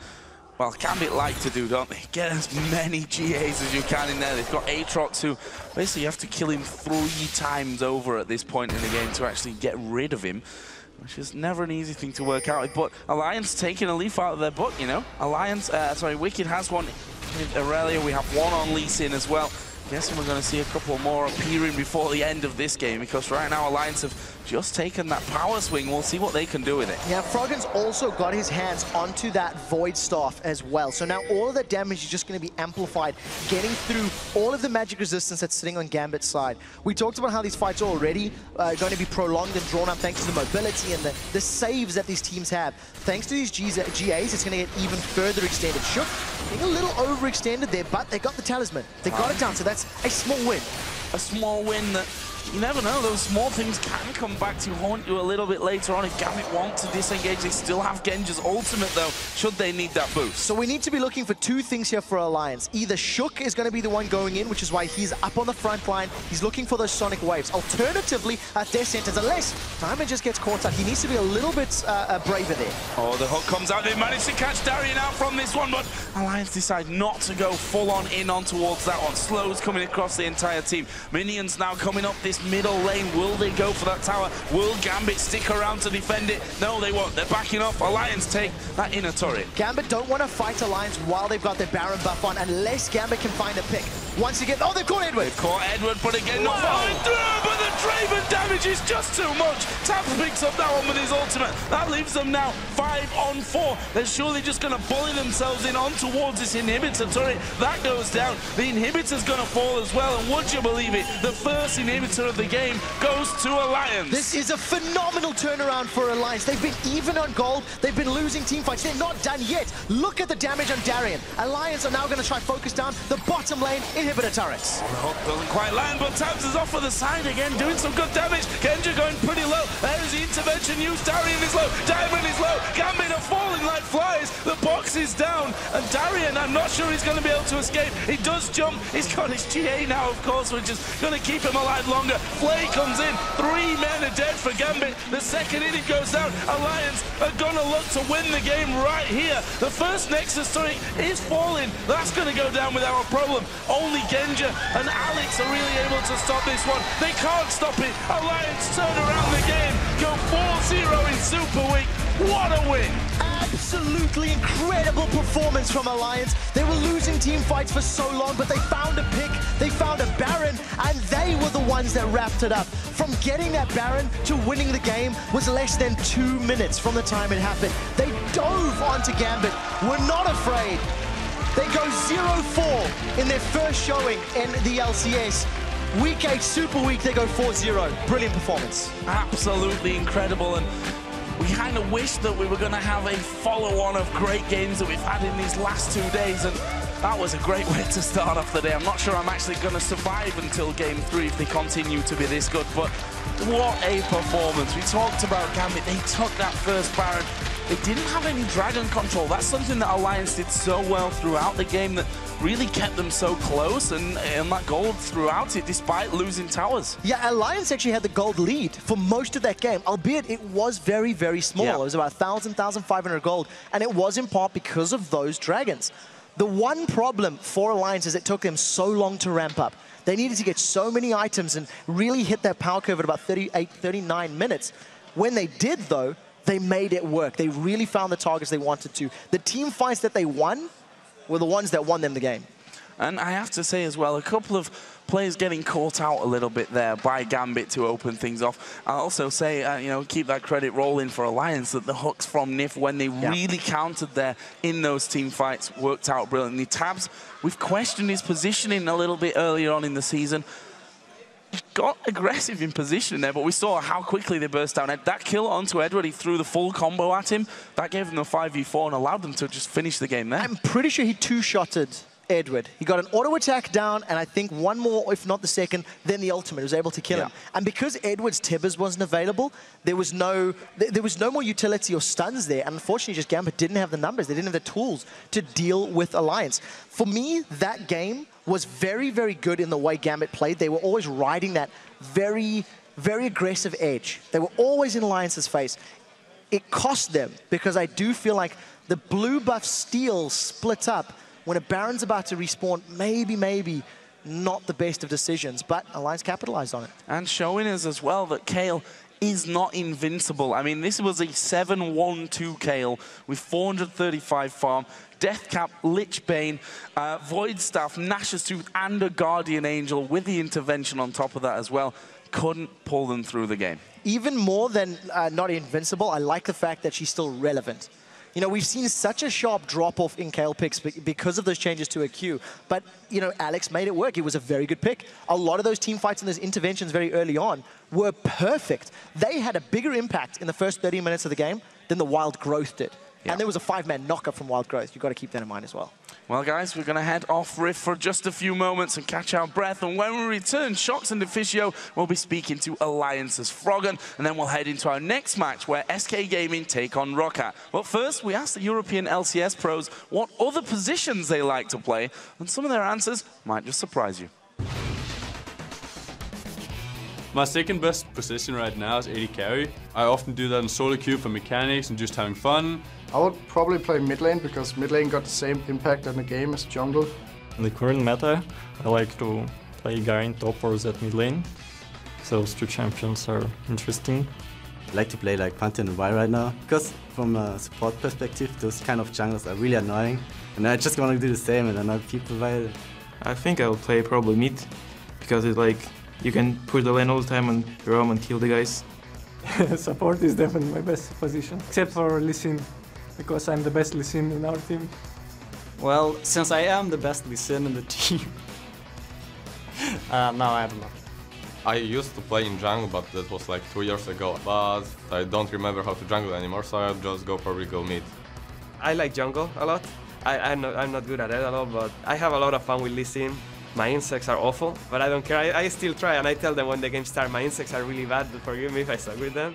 well, Gambit like to do, don't they? Get as many GAs as you can in there. They've got Aatrox, who basically you have to kill him 3 times over at this point in the game to actually get rid of him, which is never an easy thing to work out. But Alliance taking a leaf out of their book, you know. Wicked has one with Aurelia. We have one on Lee Sin as well. Guessing we're going to see a couple more appearing before the end of this game, because right now Alliance have just taken that power swing. We'll see what they can do with it. Yeah, Froggen's also got his hands onto that Void Staff as well. So now all of that damage is just going to be amplified, getting through all of the magic resistance that's sitting on Gambit's side. We talked about how these fights are already going to be prolonged and drawn up thanks to the mobility and the saves that these teams have. Thanks to these GAs, it's going to get even further extended. Shook being a little overextended there, but they got the Talisman. They got it down, so that's a small win. A small win that, you never know, those small things can come back to haunt you a little bit later on. If Gambit want to disengage, they still have Genja's ultimate, though, should they need that boost. So we need to be looking for 2 things here for Alliance. Either Shook is going to be the one going in, which is why he's up on the front line. He's looking for those sonic waves. Alternatively, at their centers, unless Diamond just gets caught up, he needs to be a little bit braver there. Oh, the hook comes out. They managed to catch Darian out from this one, but Alliance decide not to go full-on in on towards that one. Slows coming across the entire team. Minions now coming up the this middle lane. Will they go for that tower? Will Gambit stick around to defend it? No, they won't. They're backing off. Alliance take that inner turret. Gambit don't want to fight Alliance while they've got their Baron buff on, unless Gambit can find a pick. Once again, oh, they've caught Edward. They've caught Edward, but again, not falling through, but the Draven damage is just too much. Tabs picks up that one with his ultimate. That leaves them now 5 on 4. They're surely just going to bully themselves in on towards this inhibitor turret. That goes down. The inhibitor's going to fall as well, and would you believe it, the first inhibitor of the game goes to Alliance. This is a phenomenal turnaround for Alliance. They've been even on gold. They've been losing team fights. They're not done yet. Look at the damage on Darien. Alliance are now going to try focus down the bottom lane inhibitor turrets. The hook doesn't quite land, but Tabs is off for the side again, doing some good damage. Genja going pretty low. There's the intervention used. Darien is low. Diamond is low. Gambit are falling like flies. The box is down, and Darien, I'm not sure he's going to be able to escape. He does jump. He's got his GA now, of course, which is going to keep him alive longer. Flay comes in. 3 men are dead for Gambit. The second inning goes down. Alliance are going to look to win the game right here. The first Nexus turret is falling. That's going to go down without a problem. Only Genja and Alex are really able to stop this one. They can't stop it. Alliance turn around the game. Go 4-0 in Super Week. What a win! Absolutely incredible performance from Alliance. They were losing team fights for so long, but they found a pick, they found a Baron, and they were the ones that wrapped it up. From getting that Baron to winning the game was less than 2 minutes from the time it happened. They dove onto Gambit, were not afraid. They go 0-4 in their first showing in the LCS. Week 8 Super Week, they go 4-0. Brilliant performance. Absolutely incredible, and we kind of wish that we were going to have a follow-on of great games that we've had in these last 2 days, and that was a great way to start off the day. I'm not sure I'm actually going to survive until Game 3 if they continue to be this good, but what a performance. We talked about Gambit. They took that first Baron. They didn't have any dragon control. That's something that Alliance did so well throughout the game that really kept them so close and that gold throughout it, despite losing towers. Yeah, Alliance actually had the gold lead for most of that game, albeit it was very, very small. Yeah. It was about 1,000, 1,500 gold, and it was in part because of those dragons. The one problem for Alliance is it took them so long to ramp up. They needed to get so many items and really hit that power curve at about 38, 39 minutes. When they did, though, they made it work. They really found the targets they wanted to. The team fights that they won were the ones that won them the game. And I have to say as well, a couple of players getting caught out a little bit there by Gambit to open things off. I'll also say, you know, keep that credit rolling for Alliance, that the hooks from Nif, when they really countered there in those team fights, worked out brilliantly. Tabs, we've questioned his positioning a little bit earlier on in the season. Got aggressive in position there, but we saw how quickly they burst down. That kill onto Edward, he threw the full combo at him. That gave them a 5v4 and allowed them to just finish the game there. I'm pretty sure he two-shotted Edward. He got an auto attack down, and I think one more, if not the second, then the ultimate was able to kill him. And because Edward's Tibbers wasn't available, there was no more utility or stuns there. And unfortunately, just Gambit didn't have the numbers. They didn't have the tools to deal with Alliance. For me, that game was very, very good in the way Gambit played. They were always riding that very, very aggressive edge. They were always in Alliance's face. It cost them, because I do feel like the blue buff steal split up when a Baron's about to respawn, maybe not the best of decisions, but Alliance capitalized on it. And showing us as well that Kayle is not invincible. I mean, this was a 7-1-2 Kayle with 435 farm, Deathcap, Lich Bane, Void Staff, Nash's Tooth, and a Guardian Angel with the intervention on top of that as well. Couldn't pull them through the game. Even more than not invincible, I like the fact that she's still relevant. You know, we've seen such a sharp drop-off in Kayle picks because of those changes to a Q. But, you know, Alex made it work. It was a very good pick. A lot of those team fights and those interventions very early on were perfect. They had a bigger impact in the first 30 minutes of the game than the Wild Growth did. And there was a 5-man knockup from Wild Growth. You've got to keep that in mind as well. Well, guys, we're going to head off Rift for just a few moments and catch our breath. And when we return, Shox and Deficio will be speaking to Alliance's Froggen. And then we'll head into our next match where SK Gaming take on Roccat. But first, we asked the European LCS pros what other positions they like to play. And some of their answers might just surprise you. My second best position right now is AD carry. I often do that in solo queue for mechanics and just having fun. I would probably play mid lane because mid lane got the same impact on the game as jungle. In the current meta, I like to play Garen top or Zed mid lane. those two champions are interesting. I like to play like Pantheon and Vi right now, because from a support perspective, those kind of junglers are really annoying. And I just want to do the same and annoy people by it. I think I'll play probably mid, because it's like you can push the lane all the time and roam and kill the guys. Support is definitely my best position, except for Lee Sin, because I'm the best Lee Sin in our team. Well, since I am the best Lee Sin in the team, now I have luck. I used to play in jungle, but that was like 2 years ago. But I don't remember how to jungle anymore, so I'll just probably go mid. I like jungle a lot. I'm not good at it at all, but I have a lot of fun with Lee Sin. My insects are awful, but I don't care. I still try, and I tell them when the game starts, my insects are really bad, but forgive me if I suck with them.